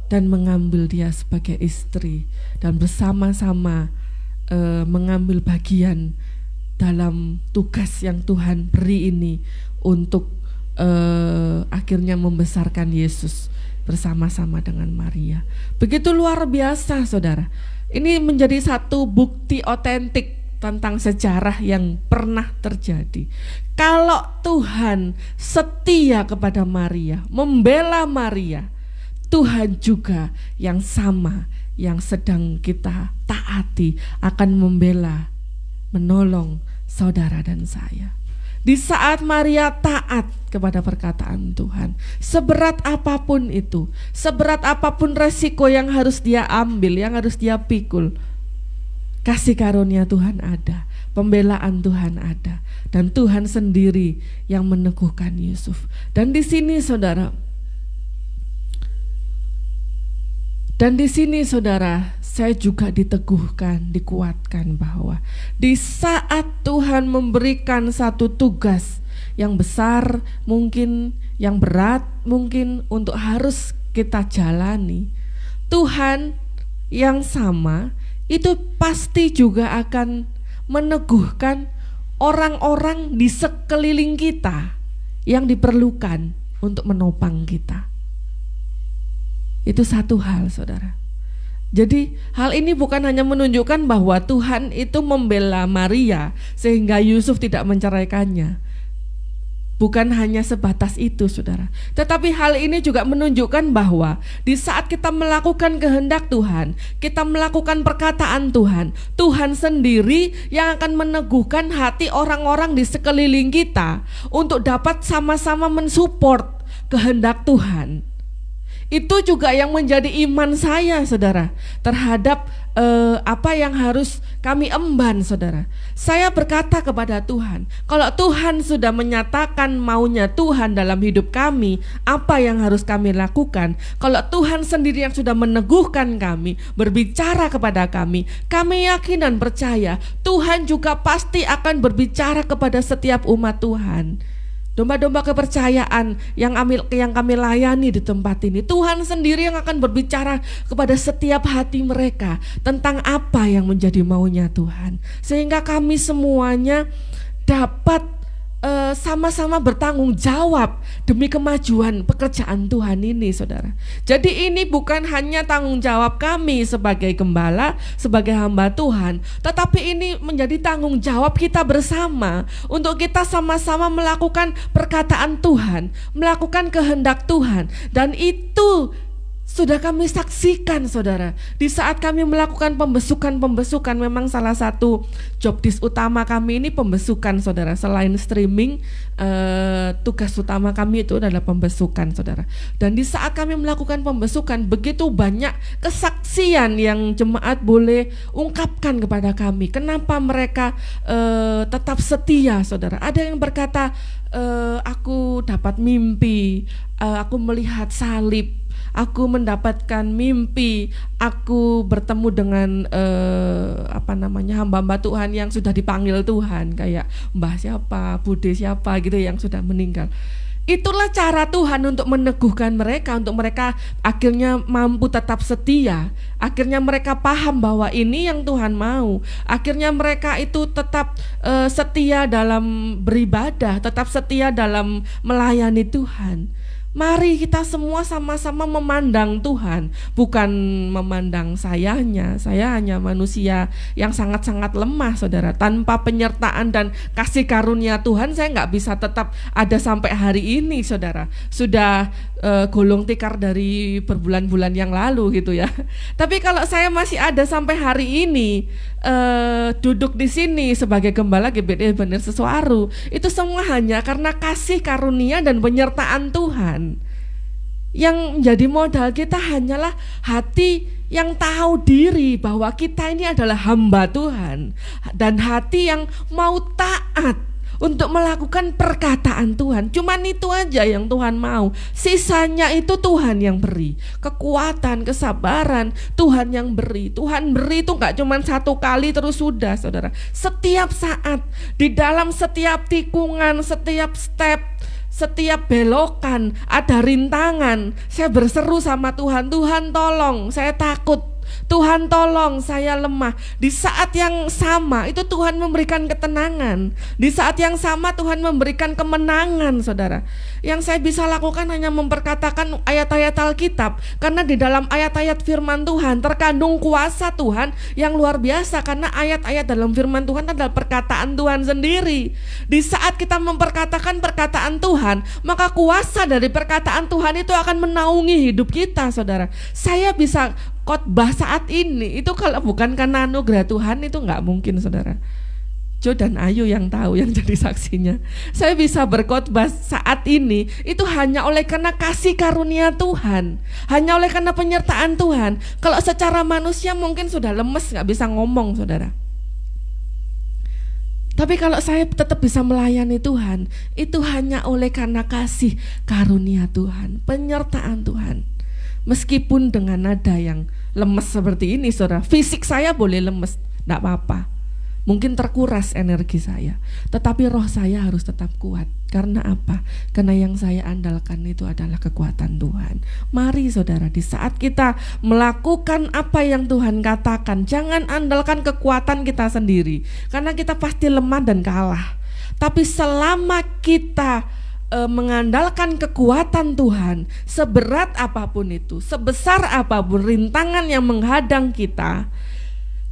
dan mengambil dia sebagai istri, dan bersama-sama mengambil bagian dalam tugas yang Tuhan beri ini untuk akhirnya membesarkan Yesus bersama-sama dengan Maria. Begitu luar biasa, saudara. Ini menjadi satu bukti otentik tentang sejarah yang pernah terjadi. Kalau Tuhan setia kepada Maria, membela Maria, Tuhan juga yang sama yang sedang kita taati akan membela, menolong saudara dan saya. Di saat Maria taat kepada perkataan Tuhan, seberat apapun itu, seberat apapun resiko yang harus dia ambil, yang harus dia pikul, kasih karunia Tuhan ada, pembelaan Tuhan ada, dan Tuhan sendiri yang meneguhkan Yusuf. Dan di sini saudara, saya juga diteguhkan, dikuatkan bahwa di saat Tuhan memberikan satu tugas yang besar mungkin, yang berat mungkin untuk harus kita jalani, Tuhan yang sama itu pasti juga akan meneguhkan orang-orang di sekeliling kita yang diperlukan untuk menopang kita. Itu satu hal, saudara. Jadi hal ini bukan hanya menunjukkan bahwa Tuhan itu membela Maria sehingga Yusuf tidak menceraikannya. Bukan hanya sebatas itu, saudara. Tetapi hal ini juga menunjukkan bahwa di saat kita melakukan kehendak Tuhan, kita melakukan perkataan Tuhan, Tuhan sendiri yang akan meneguhkan hati orang-orang di sekeliling kita untuk dapat sama-sama mensupport kehendak Tuhan. Itu juga yang menjadi iman saya, saudara, terhadap apa yang harus kami emban, saudara. Saya berkata kepada Tuhan, kalau Tuhan sudah menyatakan maunya Tuhan dalam hidup kami, apa yang harus kami lakukan? Kalau Tuhan sendiri yang sudah meneguhkan kami, berbicara kepada kami yakin dan percaya Tuhan juga pasti akan berbicara kepada setiap umat Tuhan. Domba-domba kepercayaan yang kami layani di tempat ini, Tuhan sendiri yang akan berbicara kepada setiap hati mereka tentang apa yang menjadi maunya Tuhan, sehingga kami semuanya dapat sama-sama bertanggung jawab demi kemajuan pekerjaan Tuhan ini, saudara. Jadi ini bukan hanya tanggung jawab kami sebagai gembala, sebagai hamba Tuhan, tetapi ini menjadi tanggung jawab kita bersama untuk kita sama-sama melakukan perkataan Tuhan, melakukan kehendak Tuhan. Dan itu sudah kami saksikan, saudara. Di saat kami melakukan pembesukan, memang salah satu job desk utama kami ini pembesukan, saudara. Selain streaming, tugas utama kami itu adalah pembesukan, saudara. Dan di saat kami melakukan pembesukan, begitu banyak kesaksian yang jemaat boleh ungkapkan kepada kami. Kenapa mereka tetap setia, saudara. Ada yang berkata, aku dapat mimpi, aku melihat salib, aku mendapatkan mimpi, aku bertemu dengan hamba-hamba Tuhan yang sudah dipanggil Tuhan, kayak Mbah siapa, Bude siapa gitu yang sudah meninggal. Itulah cara Tuhan untuk meneguhkan mereka, untuk mereka akhirnya mampu tetap setia. Akhirnya mereka paham bahwa ini yang Tuhan mau. Akhirnya mereka itu tetap setia dalam beribadah, tetap setia dalam melayani Tuhan. Mari kita semua sama-sama memandang Tuhan, bukan memandang sayanya. Saya hanya manusia yang sangat-sangat lemah, saudara. Tanpa penyertaan dan kasih karunia Tuhan, saya nggak bisa tetap ada sampai hari ini, saudara. Sudah golong tikar dari berbulan-bulan yang lalu gitu ya. Tapi kalau saya masih ada sampai hari ini, duduk di sini sebagai gembala GBD Bener Sesuaru, itu semua hanya karena kasih karunia dan penyertaan Tuhan. Yang menjadi modal kita hanyalah hati yang tahu diri bahwa kita ini adalah hamba Tuhan, dan hati yang mau taat untuk melakukan perkataan Tuhan. Cuman itu aja yang Tuhan mau. Sisanya itu Tuhan yang beri. Kekuatan, kesabaran, Tuhan yang beri. Tuhan beri itu gak cuman satu kali terus sudah, saudara. Setiap saat, di dalam setiap tikungan, setiap step, setiap belokan, ada rintangan. Saya berseru sama Tuhan, Tuhan tolong, saya takut. Tuhan tolong, saya lemah. Di saat yang sama itu Tuhan memberikan ketenangan. Di saat yang sama Tuhan memberikan kemenangan, saudara. Yang saya bisa lakukan hanya memperkatakan ayat-ayat Alkitab, karena di dalam ayat-ayat firman Tuhan terkandung kuasa Tuhan yang luar biasa. Karena ayat-ayat dalam firman Tuhan adalah perkataan Tuhan sendiri. Di saat kita memperkatakan perkataan Tuhan, maka kuasa dari perkataan Tuhan itu akan menaungi hidup kita, saudara. Saya bisa khotbah saat ini itu kalau bukan karena anugerah Tuhan itu nggak mungkin, saudara. Jo dan Ayu yang tahu, yang jadi saksinya. Saya bisa berkhotbah saat ini itu hanya oleh karena kasih karunia Tuhan, hanya oleh karena penyertaan Tuhan. Kalau secara manusia mungkin sudah lemes, nggak bisa ngomong, saudara. Tapi kalau saya tetap bisa melayani Tuhan, itu hanya oleh karena kasih karunia Tuhan, penyertaan Tuhan. Meskipun dengan nada yang lemes seperti ini, saudara, fisik saya boleh lemes, enggak apa-apa. Mungkin terkuras energi saya, tetapi roh saya harus tetap kuat. Karena apa? Karena yang saya andalkan itu adalah kekuatan Tuhan. Mari, saudara, di saat kita melakukan apa yang Tuhan katakan, jangan andalkan kekuatan kita sendiri, karena kita pasti lemah dan kalah. Tapi selama kita mengandalkan kekuatan Tuhan, seberat apapun itu, sebesar apapun rintangan yang menghadang kita,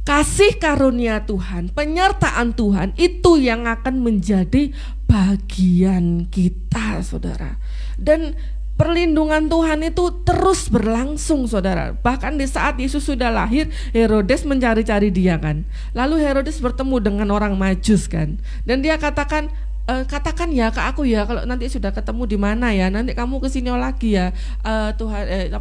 kasih karunia Tuhan, penyertaan Tuhan itu yang akan menjadi bagian kita, saudara. Dan perlindungan Tuhan itu terus berlangsung, saudara. Bahkan di saat Yesus sudah lahir, Herodes mencari-cari dia kan. Lalu Herodes bertemu dengan orang Majus kan, dan dia katakan, katakan ya ke aku ya kalau nanti sudah ketemu di mana ya, nanti kamu kesini lagi ya, Tuhan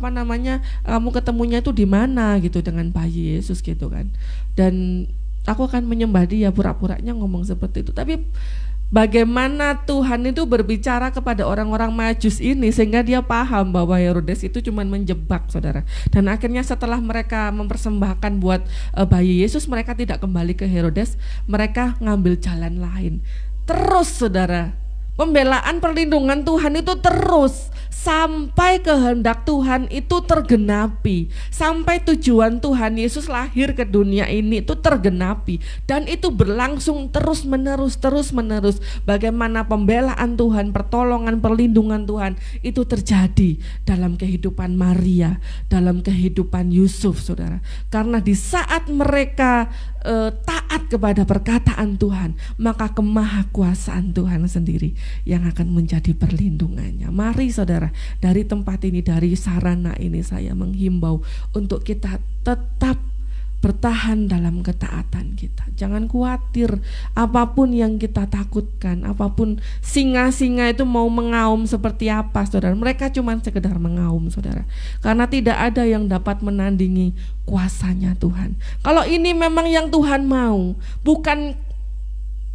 kamu ketemunya itu di mana gitu dengan bayi Yesus gitu kan, dan aku akan menyembah dia. Pura-puranya ngomong seperti itu. Tapi bagaimana Tuhan itu berbicara kepada orang-orang Majus ini sehingga dia paham bahwa Herodes itu cuma menjebak, saudara. Dan akhirnya setelah mereka mempersembahkan buat bayi Yesus, mereka tidak kembali ke Herodes, mereka ngambil jalan lain. Terus, saudara, Pembelaan perlindungan Tuhan itu terus sampai kehendak Tuhan itu tergenapi, sampai tujuan Tuhan Yesus lahir ke dunia ini itu tergenapi, dan itu berlangsung terus menerus. Bagaimana pembelaan Tuhan, pertolongan, perlindungan Tuhan itu terjadi dalam kehidupan Maria, dalam kehidupan Yusuf, saudara. Karena di saat mereka taat kepada perkataan Tuhan, maka kemahakuasaan Tuhan sendiri yang akan menjadi perlindungannya. Mari saudara, dari tempat ini, dari sarana ini, saya menghimbau untuk kita tetap bertahan dalam ketaatan kita. Jangan khawatir apapun yang kita takutkan, apapun singa-singa itu mau mengaum seperti apa, saudara. Mereka cuma sekedar mengaum, saudara. Karena tidak ada yang dapat menandingi kuasanya Tuhan. Kalau ini memang yang Tuhan mau, bukan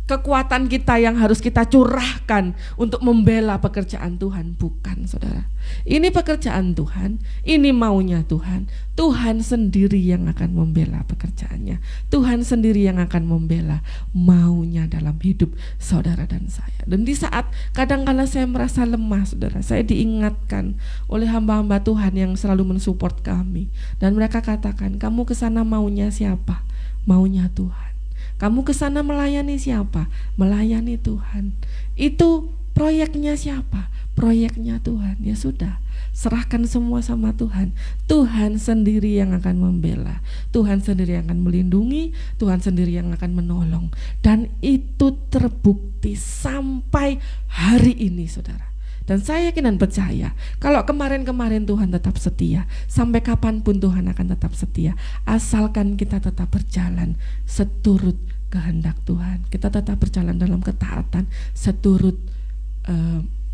kekuatan kita yang harus kita curahkan untuk membela pekerjaan Tuhan, bukan, saudara. Ini pekerjaan Tuhan, ini maunya Tuhan. Tuhan sendiri yang akan membela pekerjaannya. Tuhan sendiri yang akan membela maunya dalam hidup saudara dan saya. Dan di saat kadang-kala saya merasa lemah, saudara, saya diingatkan oleh hamba-hamba Tuhan yang selalu mensupport kami. Dan mereka katakan, kamu kesana maunya siapa? Maunya Tuhan. Kamu kesana melayani siapa? Melayani Tuhan. Itu proyeknya siapa? Proyeknya Tuhan. Ya sudah, serahkan semua sama Tuhan. Tuhan sendiri yang akan membela, Tuhan sendiri yang akan melindungi, Tuhan sendiri yang akan menolong. Dan itu terbukti sampai hari ini, saudara. Dan saya yakin dan percaya, kalau kemarin-kemarin Tuhan tetap setia, sampai kapanpun Tuhan akan tetap setia, asalkan kita tetap berjalan seturut kehendak Tuhan. Kita tetap berjalan dalam ketaatan seturut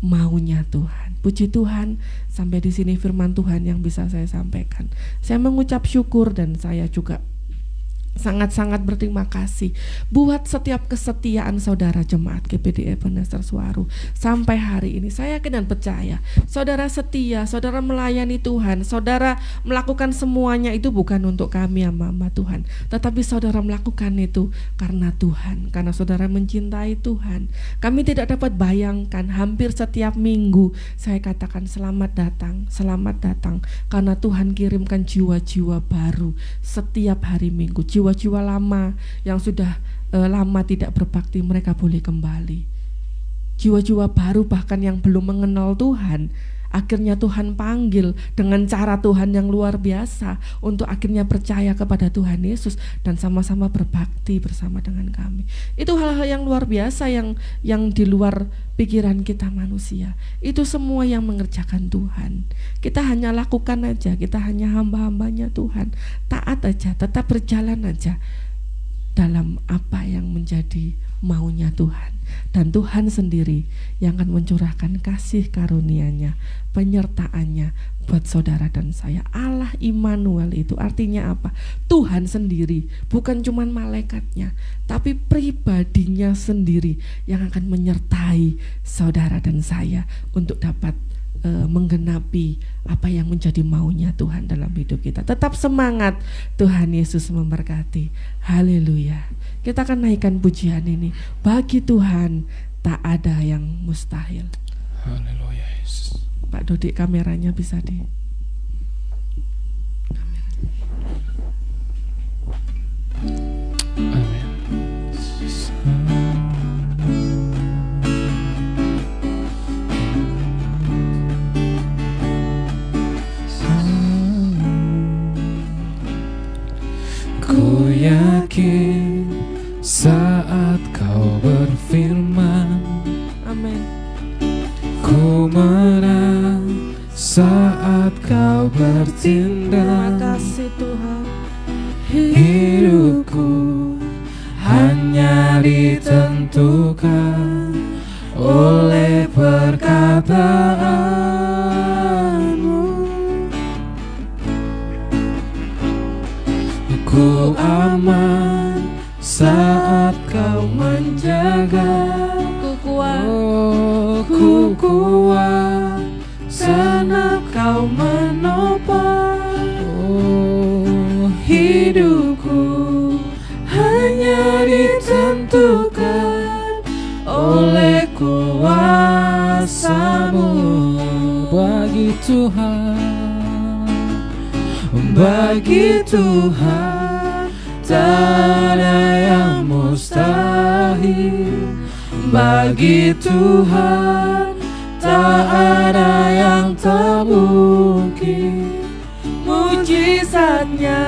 maunya Tuhan. Puji Tuhan, sampai di sini firman Tuhan yang bisa saya sampaikan. Saya mengucap syukur dan saya juga sangat-sangat berterima kasih buat setiap kesetiaan saudara jemaat GPD Ebenezer Suwaru sampai hari ini. Saya yakin dan percaya saudara setia, saudara melayani Tuhan, saudara melakukan semuanya itu bukan untuk kami hamba-hamba Tuhan, tetapi saudara melakukan itu karena Tuhan, karena saudara mencintai Tuhan. Kami tidak dapat bayangkan, hampir setiap minggu saya katakan selamat datang, karena Tuhan kirimkan jiwa-jiwa baru setiap hari Minggu. Jiwa-jiwa lama yang sudah lama tidak berbakti, mereka boleh kembali. Jiwa-jiwa baru bahkan yang belum mengenal Tuhan, akhirnya Tuhan panggil dengan cara Tuhan yang luar biasa untuk akhirnya percaya kepada Tuhan Yesus dan sama-sama berbakti bersama dengan kami. Itu hal-hal yang luar biasa yang di luar pikiran kita manusia. Itu semua yang mengerjakan Tuhan. Kita hanya lakukan aja, kita hanya hamba-hambanya Tuhan. Taat aja, tetap berjalan aja dalam apa yang menjadi maunya Tuhan. Dan Tuhan sendiri yang akan mencurahkan kasih karunia-Nya, penyertaannya buat saudara dan saya. Allah Immanuel itu artinya apa? Tuhan sendiri, bukan cuma malaikatnya, tapi pribadinya sendiri yang akan menyertai saudara dan saya untuk dapat menggenapi apa yang menjadi maunya Tuhan dalam hidup kita. Tetap semangat, Tuhan Yesus memberkati. Haleluya. Kita akan naikkan pujian ini. Bagi Tuhan tak ada yang mustahil. Haleluya Yesus. Pak Dodik, kameranya bisa di Amin. Ku yakin saat kau berfirman, amin. ku menang saat kau bertindak. Terima kasih Tuhan. Hidupku hanya ditentukan oleh perkataanmu. Ku aman saat kau menjaga. Ku kuat, Ku kuat saat kau menopang. Hidupku hanya ditentukan oleh kuasa Tuhan, bagi Tuhan tak ada yang mustahil. Bagi Tuhan tak ada yang tak mungkin. Mujizatnya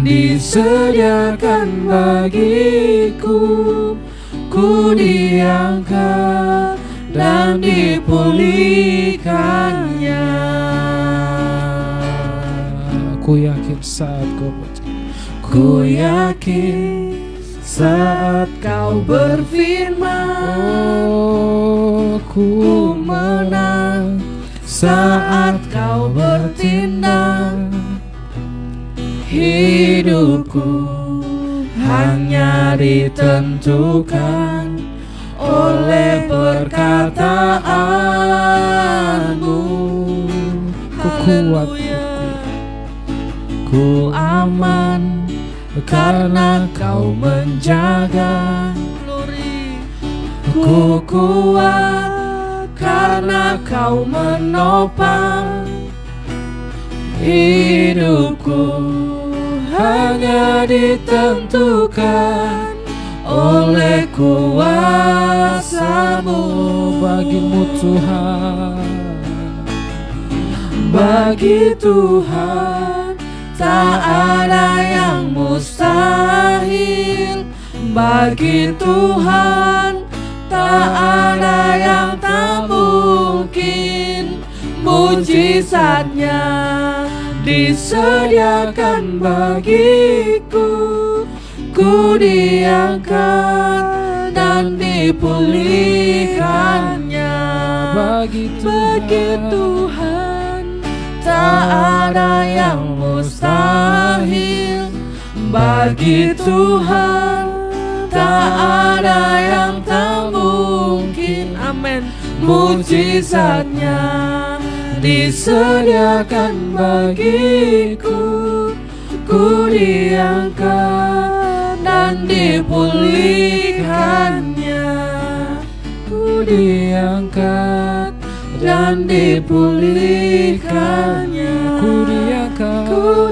disediakan bagiku, ku diangkat dan dipulihkannya. Ku yakin saat ku yakin saat kau berfirman, oh, ku menang saat kau bertindak. Hidupku hanya ditentukan oleh perkataanmu. Ku kuat, ku aman karena kau menjaga. Ku kuat karena kau menopang. Hidupku hanya ditentukan oleh kuasa-Mu. Bagimu Tuhan, bagi Tuhan tak ada yang mustahil. Bagi Tuhan tak ada yang tak mungkin. Mujizatnya disediakan bagiku, ku diangkat dan dipulihkannya. Bagi Tuhan tak ada yang mustahil. Bagi Tuhan tak ada yang tak mungkin. Amin. Mujizatnya disediakan bagiku, ku diangkat dan dipulihkannya. Ku diangkat dan dipulihkannya. Ku diangkat, oh,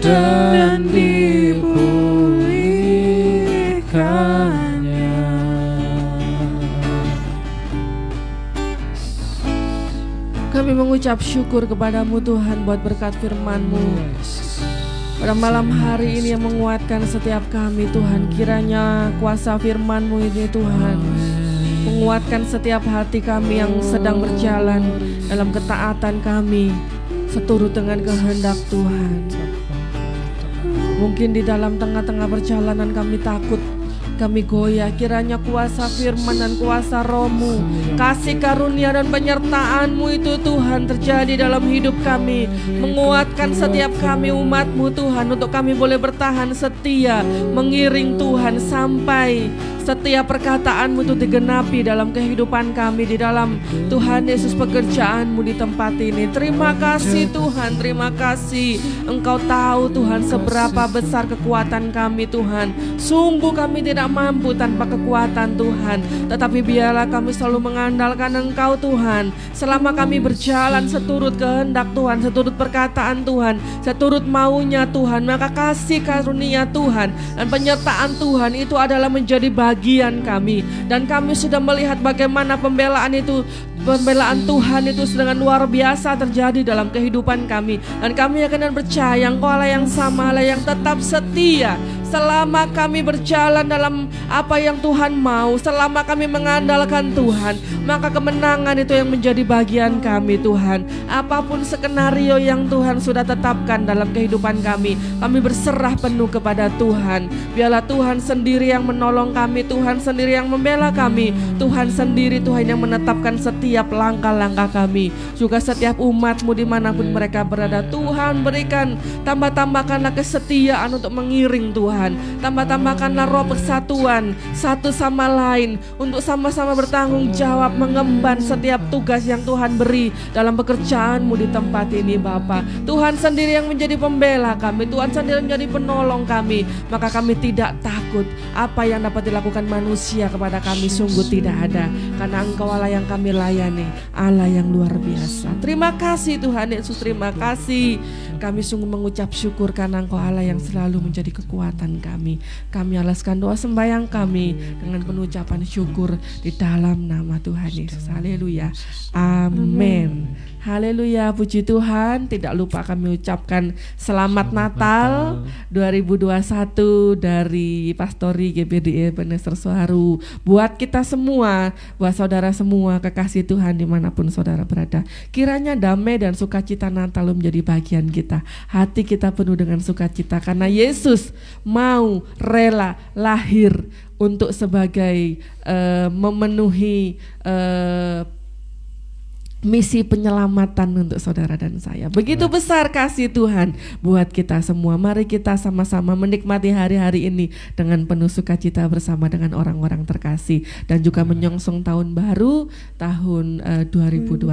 dan dipulihkannya. Kami mengucap syukur kepadamu Tuhan buat berkat firman-Mu pada malam hari ini yang menguatkan setiap kami Tuhan. Kiranya kuasa firman-Mu ini Tuhan menguatkan setiap hati kami yang sedang berjalan dalam ketaatan kami seturut dengan kehendak Tuhan. Mungkin di dalam tengah-tengah perjalanan kami takut, kami goyah. Kiranya kuasa firman dan kuasa Roh-Mu, kasih karunia dan penyertaan-Mu itu Tuhan terjadi dalam hidup kami, menguatkan setiap kami umat-Mu Tuhan, untuk kami boleh bertahan setia mengiring Tuhan sampai setiap perkataan-Mu itu digenapi dalam kehidupan kami, di dalam Tuhan Yesus pekerjaan-Mu di tempat ini. Terima kasih Tuhan, terima kasih. Engkau tahu Tuhan seberapa besar kekuatan kami Tuhan. Sungguh kami tidak mampu tanpa kekuatan Tuhan, tetapi biarlah kami selalu mengandalkan Engkau Tuhan. Selama kami berjalan seturut kehendak Tuhan, seturut perkataan Tuhan, seturut maunya Tuhan, maka kasih karunia Tuhan dan penyertaan Tuhan itu adalah menjadi bagian kami. Dan kami sudah melihat bagaimana pembelaan Tuhan itu dengan luar biasa terjadi dalam kehidupan kami. Dan kami akan percaya Engkau Allah yang sama, Allah yang tetap setia. Selama kami berjalan dalam apa yang Tuhan mau, selama kami mengandalkan Tuhan, maka kemenangan itu yang menjadi bagian kami Tuhan. Apapun skenario yang Tuhan sudah tetapkan dalam kehidupan kami berserah penuh kepada Tuhan. Biarlah Tuhan sendiri yang menolong kami, Tuhan sendiri yang membela kami, Tuhan sendiri Tuhan yang menetapkan setiap langkah-langkah kami. Juga setiap umat-Mu dimanapun mereka berada, Tuhan berikan, tambahkanlah kesetiaan untuk mengiring Tuhan. Tambahkanlah roh persatuan satu sama lain untuk sama-sama bertanggung jawab mengemban setiap tugas yang Tuhan beri dalam pekerjaan-Mu di tempat ini Bapa. Tuhan sendiri yang menjadi pembela kami, Tuhan sendiri yang menjadi penolong kami, maka kami tidak takut takut. Apa yang dapat dilakukan manusia kepada kami sungguh tidak ada, karena Engkau Allah yang kami layani, Allah yang luar biasa. Terima kasih Tuhan Yesus, terima kasih. Kami sungguh mengucap syukur karena Engkau Allah yang selalu menjadi kekuatan kami. Kami alaskan doa sembahyang kami dengan penuh ucapan syukur di dalam nama Tuhan Yesus. Haleluya. Amin. Haleluya, puji Tuhan. Tidak lupa kami ucapkan selamat Natal 2021 dari Pastori GBDI Ebenezer Suharu. Buat kita semua, buat saudara semua, kekasih Tuhan dimanapun saudara berada, kiranya damai dan sukacita Natal menjadi bagian kita. Hati kita penuh dengan sukacita karena Yesus mau rela lahir untuk sebagai memenuhi misi penyelamatan untuk saudara dan saya. Begitu besar kasih Tuhan buat kita semua. Mari kita sama-sama menikmati hari-hari ini dengan penuh sukacita bersama dengan orang-orang terkasih dan juga menyongsong tahun baru tahun 2021.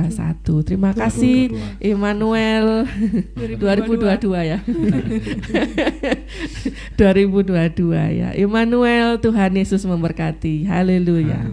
Terima kasih Immanuel 2022 ya. 2022 ya. Immanuel, Tuhan Yesus memberkati. Haleluya.